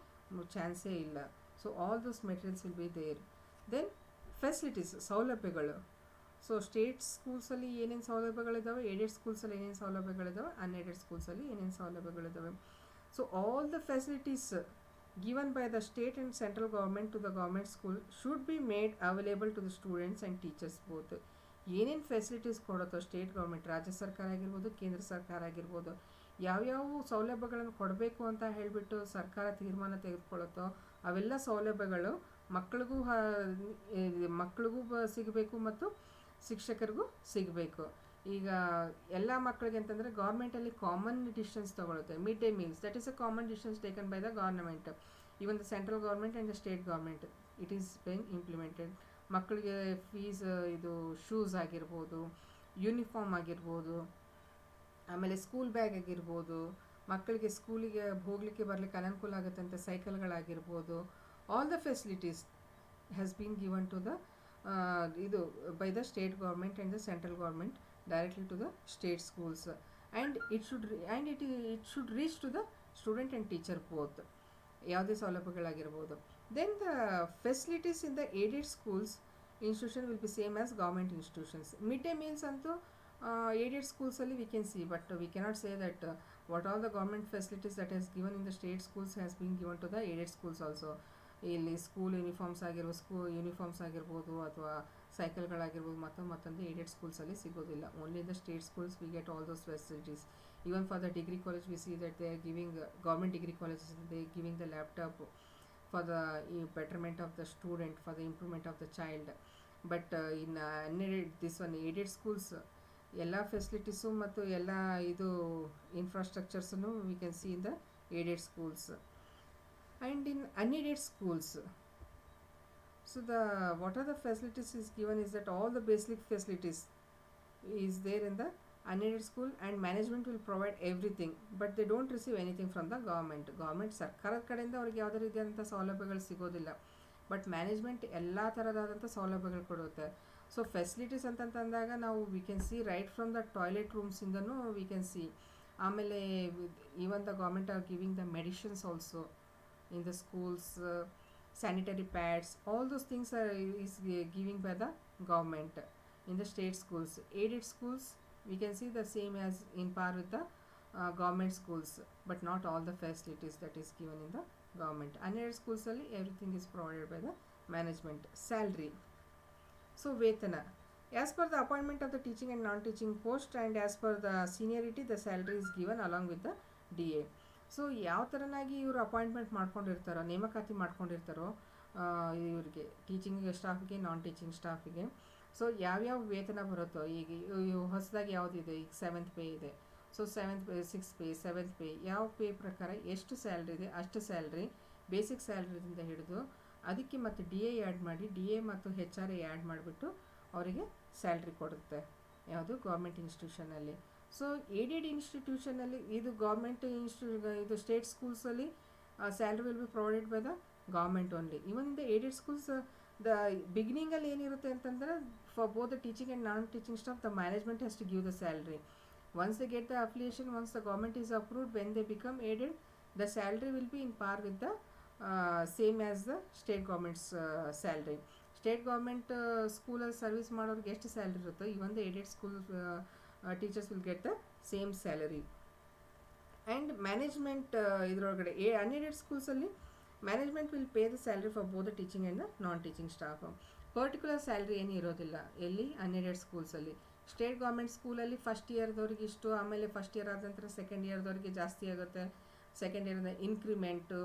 Speaker 1: ಚಾನ್ಸೇ ಇಲ್ಲ. So all those materials will be there. Then facilities, ಸೌಲಭ್ಯಗಳು. ಸೊ ಸ್ಟೇಟ್ ಸ್ಕೂಲ್ಸಲ್ಲಿ ಏನೇನು ಸೌಲಭ್ಯಗಳಿದ್ದಾವೆ, ಏಡೆಡ್ ಸ್ಕೂಲ್ಸಲ್ಲಿ ಏನೇನು ಸೌಲಭ್ಯಗಳಿದ್ದಾವೆ, ಅನ್ಏಡೆಡ್ ಸ್ಕೂಲ್ಸಲ್ಲಿ ಏನೇನು ಸೌಲಭ್ಯಗಳಿದ್ದಾವೆ. So all the facilities given by the state and central government to the government school should be made available to the students and teachers both. ಏನೇನು ಫೆಸಿಲಿಟೀಸ್ ಕೊಡುತ್ತೋ ಸ್ಟೇಟ್ ಗೌರ್ಮೆಂಟ್, ರಾಜ್ಯ ಸರ್ಕಾರ ಆಗಿರ್ಬೋದು, ಕೇಂದ್ರ ಸರ್ಕಾರ ಆಗಿರ್ಬೋದು, ಯಾವ್ಯಾವ ಸೌಲಭ್ಯಗಳನ್ನು ಕೊಡಬೇಕು ಅಂತ ಹೇಳಿಬಿಟ್ಟು ಸರ್ಕಾರ ತೀರ್ಮಾನ ತೆಗೆದುಕೊಳ್ಳುತ್ತೋ ಅವೆಲ್ಲ ಸೌಲಭ್ಯಗಳು ಮಕ್ಕಳಿಗೂ ಸಿಗಬೇಕು ಮತ್ತು ಶಿಕ್ಷಕರಿಗೂ ಸಿಗಬೇಕು. ಈಗ ಎಲ್ಲ ಮಕ್ಕಳಿಗೆ ಅಂತಂದರೆ ಗೌರ್ಮೆಂಟಲ್ಲಿ ಕಾಮನ್ ಡಿಸಿಷನ್ಸ್ ತೊಗೊಳುತ್ತೆ. Mid day meals, that is a common decisions taken by the government. Even the central government and the state government, it is being implemented. ಮಕ್ಕಳಿಗೆ ಫೀಸ್, ಇದು ಶೂಸ್ ಆಗಿರ್ಬೋದು, ಯೂನಿಫಾರ್ಮ್ ಆಗಿರ್ಬೋದು, ಆಮೇಲೆ ಸ್ಕೂಲ್ ಬ್ಯಾಗ್ ಆಗಿರ್ಬೋದು, ಮಕ್ಕಳಿಗೆ ಸ್ಕೂಲಿಗೆ ಹೋಗಲಿಕ್ಕೆ ಬರಲಿಕ್ಕೆ ಅನುಕೂಲ ಆಗುತ್ತಂತೆ ಸೈಕಲ್ಗಳಾಗಿರ್ಬೋದು, all the facilities has been given to the ಇದು by the state government and the central government directly to the state schools, and it should reach to the student and teacher both. ಯಾವುದೇ ಸೌಲಭ್ಯಗಳಾಗಿರ್ಬೋದು. Then the facilities in the aided schools institution will be same as government institutions. Mid day meals ಅಂತೂ Aided schools only we can see, but we cannot say that what all the government facilities that has given in the state schools has been given to the aided schools also. ಇಲ್ಲಿ school uniforms ಆಗಿರ್ಬೋದು ಅಥವಾ ಸೈಕಲ್ಗಳಾಗಿರ್ಬೋದು ಮತ್ತೊಂದು aided ಸ್ಕೂಲ್ಸಲ್ಲಿ ಸಿಗೋದಿಲ್ಲ. Only the state schools we get all those facilities. Even for the degree college V see that they are giving government degree colleges, they giving the laptop for the betterment of the student, for the improvement of the child. But in unaided, this one aided schools, ಎಲ್ಲ facilities ಮತ್ತು ಎಲ್ಲ ಇದು ಇನ್ಫ್ರಾಸ್ಟ್ರಕ್ಚರ್ಸನ್ನು we can see in the aided schools. And in unaided schools, so the what are the facilities is given is that all the basic facilities is there in the unaided school, and management will provide everything, but they don't receive anything from the government ಸರ್ಕಾರದ ಕಡೆಯಿಂದ ಅವ್ರಿಗೆ ಯಾವುದೇ ರೀತಿಯಾದಂಥ ಸೌಲಭ್ಯಗಳು ಸಿಗೋದಿಲ್ಲ, but management ಎಲ್ಲ ಥರದಾದಂಥ ಸೌಲಭ್ಯಗಳು ಕೊಡುತ್ತೆ. ಸೊ ಫೆಸಿಲಿಟೀಸ್ ಅಂತಂದಾಗ ನಾವು we can see right from the toilet ರೂಮ್ಸಿಂದನೂ ವಿ ಕ್ಯಾನ್ ಸಿ. ಆಮೇಲೆ even the government are giving the medicines also in the schools, sanitary pads, all those things is giving by the government in the state schools. Aided schools we can see the same as in par with the government schools, but not all the facilities that is given in the government. Unaided schools only everything is provided by the management. Salary, so vetana, as per the appointment of the teaching and non-teaching post, and as per the seniority the salary is given along with the DA. So ಯಾವ ಥರನಾಗಿ ಇವರು appointment ಮಾಡ್ಕೊಂಡಿರ್ತಾರೋ, ನೇಮಕಾತಿ ಮಾಡ್ಕೊಂಡಿರ್ತಾರೋ ಇವ್ರಿಗೆ teaching ಸ್ಟಾಫಿಗೆ, ನಾನ್ teaching ಸ್ಟಾಫಿಗೆ, so ಯಾವ್ಯಾವ ವೇತನ ಬರುತ್ತೋ, ಈಗ ಹೊಸದಾಗಿ ಯಾವುದಿದೆ, ಈಗ 7th ಪೇ ಇದೆ, so 7th pay, 6th pay, 7th pay, ಯಾವ ಪೇ ಪ್ರಕಾರ ಎಷ್ಟು ಸ್ಯಾಲ್ರಿ ಇದೆ ಅಷ್ಟು ಸ್ಯಾಲ್ರಿ, ಬೇಸಿಕ್ ಸ್ಯಾಲ್ರಿದಿಂದ ಹಿಡಿದು ಅದಕ್ಕೆ ಮತ್ತು DA ಆ್ಯಡ್ ಮಾಡಿ, DA ಮತ್ತು HRA ಆ್ಯಡ್ ಮಾಡಿಬಿಟ್ಟು ಅವರಿಗೆ ಸ್ಯಾಲ್ರಿ ಕೊಡುತ್ತೆ ಯಾವುದು ಗೌರ್ಮೆಂಟ್ ಇನ್ಸ್ಟಿಟ್ಯೂಷನಲ್ಲಿ. ಸೊ ಏಡೆಡ್ ಇನ್ಸ್ಟಿಟ್ಯೂಷನಲ್ಲಿ ಇದು ಗೌರ್ಮೆಂಟ್ ಇದು ಸ್ಟೇಟ್ ಸ್ಕೂಲ್ಸಲ್ಲಿ salary will be provided by the government only. Even in the aided schools the ಬಿಗಿನಿಂಗಲ್ಲಿ ಏನಿರುತ್ತೆ ಅಂತಂದರೆ for both the teaching and non teaching staff the management has to give the salary. Once they get the affiliation, once the government is approved, when they become aided the salary will B ಇನ್ ಪಾರ್ with the same as the state governments salary. State government ಸ್ಕೂಲಲ್ಲಿ service ಮಾಡೋರಿಗೆ ಎಷ್ಟು salary ಇರುತ್ತೋ, even the aided school teachers will get the same salary. And management idrolagade unaided schools alli management will pay the salary for both the teaching and the non teaching staff. Particular salary ಏನು ಇರೋದಿಲ್ಲ ಎಲ್ಲಿ unaided schools ಅಲ್ಲಿ. State government ಸ್ಕೂಲಲ್ಲಿ first ಇಯರ್ದವ್ರಿಗೆ ಇಷ್ಟು, ಆಮೇಲೆ first year ಆದ ನಂತರ second ಇಯರ್ದವ್ರಿಗೆ ಜಾಸ್ತಿ ಆಗುತ್ತೆ. ಸೆಕೆಂಡ್ ಇಯರ್ದ increment,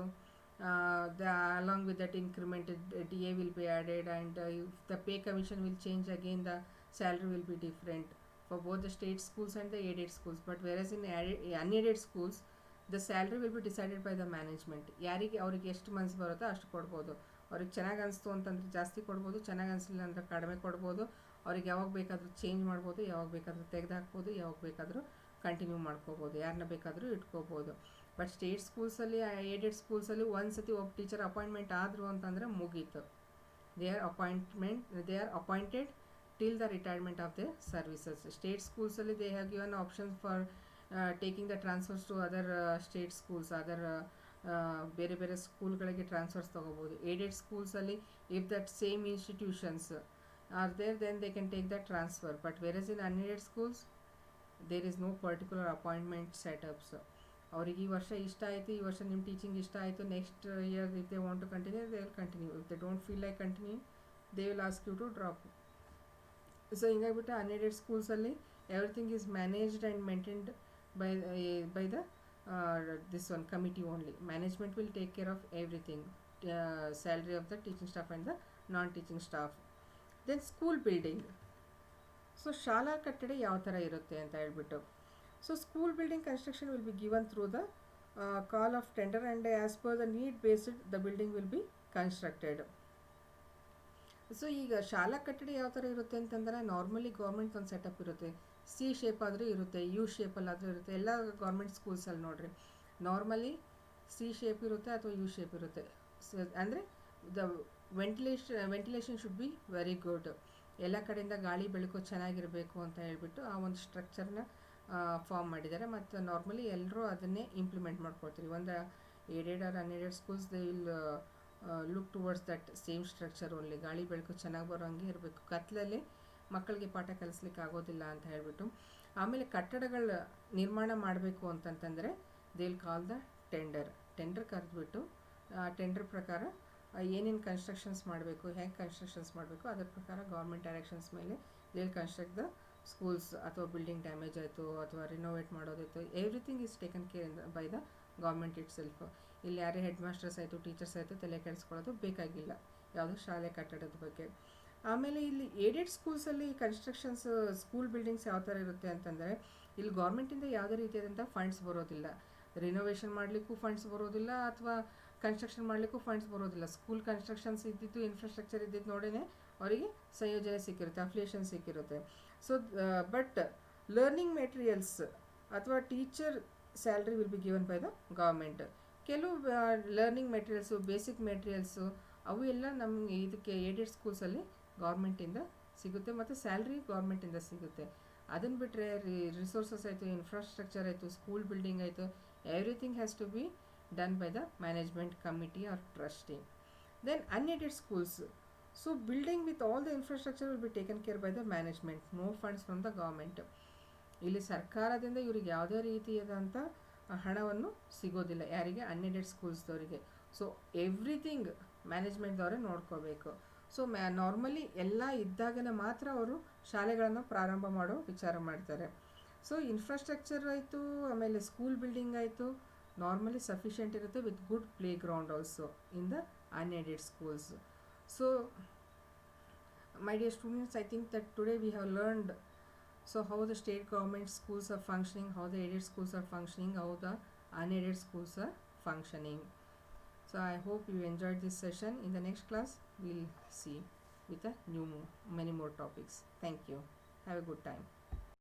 Speaker 1: along with that increment DA will be added, and if the pay commission will change again, the salary will be different for both the state schools and the aided schools. But whereas in unaided schools the salary will be decided by the management. ಯಾರಿಗೆ ಅವ್ರಿಗೆ ಎಷ್ಟು ಮನಸ್ಸು ಬರುತ್ತೋ ಅಷ್ಟು ಕೊಡ್ಬೋದು. ಅವ್ರಿಗೆ ಚೆನ್ನಾಗಿ ಅನಿಸ್ತು ಅಂತಂದರೆ ಜಾಸ್ತಿ ಕೊಡ್ಬೋದು, ಚೆನ್ನಾಗಿ ಅನಿಸಲಿಲ್ಲ ಅಂದರೆ ಕಡಿಮೆ ಕೊಡ್ಬೋದು. ಅವ್ರಿಗೆ ಯಾವಾಗ ಬೇಕಾದರೂ ಚೇಂಜ್ ಮಾಡ್ಬೋದು, ಯಾವಾಗ ಬೇಕಾದರೂ ತೆಗೆದು ಹಾಕ್ಬೋದು, ಯಾವಾಗ ಬೇಕಾದರೂ ಕಂಟಿನ್ಯೂ ಮಾಡ್ಕೋಬೋದು, ಯಾರನ್ನ ಬೇಕಾದರೂ ಇಟ್ಕೋಬೋದು. ಬಟ್ ಸ್ಟೇಟ್ ಸ್ಕೂಲ್ಸಲ್ಲಿ, ಏಡೆಡ್ ಸ್ಕೂಲ್ಸಲ್ಲಿ ಒಂದು ಸತಿ ಒಬ್ಬ ಟೀಚರ್ ಅಪಾಯಿಂಟ್ಮೆಂಟ್ ಆದರು ಅಂತಂದರೆ ಮುಗೀತು. They are appointed till the retirement of their services. State schools alli they have given options for taking the transfers to other state schools, other ಬೇರೆ ಬೇರೆ ಸ್ಕೂಲ್ಗಳಿಗೆ ಟ್ರಾನ್ಸ್ಫರ್ಸ್ ತೊಗೋಬೋದು. ಏಡೆಡ್ ಸ್ಕೂಲ್ಸಲ್ಲಿ if that same institutions are there then they can take the transfer. But whereas in unaided schools there is no particular appointment setups. ಅವ್ರಿಗೆ ಈ ವರ್ಷ ಇಷ್ಟ ಆಯಿತು, ಈ ವರ್ಷ ನಿಮ್ಮ ಟೀಚಿಂಗ್ ಇಷ್ಟ ಆಯಿತು, next year if they want to continue they will continue, if they don't feel like continue they will ask you to drop. So ಹಿಂಗಾಗ್ಬಿಟ್ಟು ಅನ್ಏಡೆಡ್ ಸ್ಕೂಲ್ಸಲ್ಲಿ everything is managed and maintained by the this one committee only. Management will take care of everything, salary of the teaching staff and the non-teaching staff. Then school building. So ಶಾಲಾ ಕಟ್ಟಡ ಯಾವ ಥರ ಇರುತ್ತೆ ಅಂತ ಹೇಳ್ಬಿಟ್ಟು, so school building construction will be given through the Call of tender, and as per the need based the building will be constructed. So ಈಗ ಶಾಲಾ ಕಟ್ಟಡ ಯಾವ ಥರ ಇರುತ್ತೆ ಅಂತಂದರೆ, ನಾರ್ಮಲಿ ಗೌರ್ಮೆಂಟ್ ಒಂದು ಸೆಟಪ್ ಇರುತ್ತೆ, ಸಿ ಶೇಪ್ ಆದರೂ ಇರುತ್ತೆ, ಯು ಶೇಪಲ್ಲಾದರೂ ಇರುತ್ತೆ. ಎಲ್ಲ ಗೌರ್ಮೆಂಟ್ ಸ್ಕೂಲ್ಸಲ್ಲಿ ನೋಡಿರಿ ನಾರ್ಮಲಿ ಸಿ ಶೇಪ್ ಇರುತ್ತೆ ಅಥವಾ ಯು ಶೇಪ್ ಇರುತ್ತೆ. ಅಂದರೆ the ventilation should be very good. ಎಲ್ಲ ಕಡೆಯಿಂದ ಗಾಳಿ ಬೆಳಕು ಚೆನ್ನಾಗಿರಬೇಕು ಅಂತ ಹೇಳ್ಬಿಟ್ಟು ಆ ಒಂದು ಸ್ಟ್ರಕ್ಚರ್ನ ಫಾರ್ಮ್ ಮಾಡಿದ್ದಾರೆ. ಮತ್ತು ನಾರ್ಮಲಿ ಎಲ್ಲರೂ ಅದನ್ನೇ ಇಂಪ್ಲಿಮೆಂಟ್ ಮಾಡ್ಕೊಳ್ತೀವಿ. ಒಂದು aided or unaided schools they will look towards that same structure only. ಗಾಳಿ ಬೆಳಕು ಚೆನ್ನಾಗಿ ಬರೋ ಹಂಗೆ ಇರಬೇಕು. ಕತ್ಲಲ್ಲಿ ಮಕ್ಕಳಿಗೆ ಪಾಠ ಕಲಿಸ್ಲಿಕ್ಕೆ ಆಗೋದಿಲ್ಲ ಅಂತ ಹೇಳ್ಬಿಟ್ಟು. ಆಮೇಲೆ ಕಟ್ಟಡಗಳ ನಿರ್ಮಾಣ ಮಾಡಬೇಕು ಅಂತಂತಂದರೆ they will call the tender ಕರೆದ್ಬಿಟ್ಟು ಟೆಂಡರ್ ಪ್ರಕಾರ ಏನೇನು ಕನ್ಸ್ಟ್ರಕ್ಷನ್ಸ್ ಮಾಡಬೇಕು, ಹೇಗೆ ಕನ್ಸ್ಟ್ರಕ್ಷನ್ಸ್ ಮಾಡಬೇಕು ಅದರ ಪ್ರಕಾರ ಗೌರ್ಮೆಂಟ್ ಡೈರೆಕ್ಷನ್ಸ್ ಮೇಲೆ they will construct the schools. ಅಥವಾ ಬಿಲ್ಡಿಂಗ್ ಡ್ಯಾಮೇಜ್ ಆಯಿತು ಅಥವಾ ರಿನೋವೇಟ್ ಮಾಡೋದಾಯಿತು, everything is taken care by the government itself. ಇಲ್ಲಿ ಯಾರೇ ಹೆಡ್ ಮಾಸ್ಟರ್ಸ್ ಆಯಿತು, ಟೀಚರ್ಸ್ ಆಯಿತು ತಲೆ ಕೆಡಿಸ್ಕೊಳ್ಳೋದು ಬೇಕಾಗಿಲ್ಲ ಯಾವುದೋ ಶಾಲೆ ಕಟ್ಟಡದ ಬಗ್ಗೆ. ಆಮೇಲೆ ಇಲ್ಲಿ ಏಡೆಡ್ ಸ್ಕೂಲ್ಸಲ್ಲಿ ಕನ್ಸ್ಟ್ರಕ್ಷನ್ಸ್ ಸ್ಕೂಲ್ ಬಿಲ್ಡಿಂಗ್ಸ್ ಯಾವ ಥರ ಇರುತ್ತೆ ಅಂತಂದರೆ, ಇಲ್ಲಿ ಗೌರ್ಮೆಂಟಿಂದ ಯಾವುದೇ ರೀತಿಯಾದಂಥ ಫಂಡ್ಸ್ ಬರೋದಿಲ್ಲ. ರಿನೋವೇಷನ್ ಮಾಡಲಿಕ್ಕೂ ಫಂಡ್ಸ್ ಬರೋದಿಲ್ಲ ಅಥವಾ ಕನ್ಸ್ಟ್ರಕ್ಷನ್ ಮಾಡಲಿಕ್ಕೂ ಫಂಡ್ಸ್ ಬರೋದಿಲ್ಲ. ಸ್ಕೂಲ್ ಕನ್ಸ್ಟ್ರಕ್ಷನ್ಸ್ ಇದ್ದಿದ್ದು, ಇನ್ಫ್ರಾಸ್ಟ್ರಕ್ಚರ್ ಇದ್ದಿದ್ದು ನೋಡೇ ಅವರಿಗೆ ಸಂಯೋಜನೆ ಸಿಕ್ಕಿರುತ್ತೆ, ಅಫಿಲಿಯೇಷನ್ ಸಿಕ್ಕಿರುತ್ತೆ. ಸೊ ಬಟ್ ಲರ್ನಿಂಗ್ ಮೆಟೀರಿಯಲ್ಸ್ ಅಥವಾ teacher salary will be given by the government. ಕೆಲವು ಲರ್ನಿಂಗ್ ಮೆಟೀರಿಯಲ್ಸು, ಬೇಸಿಕ್ ಮೆಟೀರಿಯಲ್ಸು ಅವು ಎಲ್ಲ ನಮಗೆ ಇದಕ್ಕೆ ಏಡೆಡ್ ಸ್ಕೂಲ್ಸಲ್ಲಿ ಗೌರ್ಮೆಂಟಿಂದ ಸಿಗುತ್ತೆ ಮತ್ತು ಸ್ಯಾಲ್ರಿ ಗೌರ್ಮೆಂಟಿಂದ ಸಿಗುತ್ತೆ. ಅದನ್ನು ಬಿಟ್ಟರೆ ರಿಸೋರ್ಸಸ್ ಆಯಿತು, ಇನ್ಫ್ರಾಸ್ಟ್ರಕ್ಚರ್ ಆಯಿತು, ಸ್ಕೂಲ್ ಬಿಲ್ಡಿಂಗ್ ಆಯಿತು, everything has to be done by the management committee or trustee. Then unaided schools, so building with all the infrastructure will be taken care by the management, no funds from the government. ಇಲ್ಲಿ ಸರ್ಕಾರದಿಂದ ಇವ್ರಿಗೆ ಯಾವುದೇ ರೀತಿಯಾದಂಥ ಹಣವನ್ನು ಸಿಗೋದಿಲ್ಲ, ಯಾರಿಗೆ unaided ಸ್ಕೂಲ್ಸ್ದವರಿಗೆ. So everything ಮ್ಯಾನೇಜ್ಮೆಂಟ್ದವರೇ ನೋಡ್ಕೋಬೇಕು. So normally ಎಲ್ಲ ಇದ್ದಾಗನೇ ಮಾತ್ರ ಅವರು ಶಾಲೆಗಳನ್ನು ಪ್ರಾರಂಭ ಮಾಡೋ ವಿಚಾರ ಮಾಡ್ತಾರೆ. ಸೊ ಇನ್ಫ್ರಾಸ್ಟ್ರಕ್ಚರ್ ಆಯಿತು, ಆಮೇಲೆ ಸ್ಕೂಲ್ ಬಿಲ್ಡಿಂಗ್ ಆಯಿತು, normally sufficient irutte with good playground also in the unaided schools. So my dear students, I think that today we have learned how the state government schools are functioning, how the aided schools are functioning, how the unaided schools are functioning. So I hope you enjoyed this session. In the next class we'll see with many more topics. Thank you. Have a good time.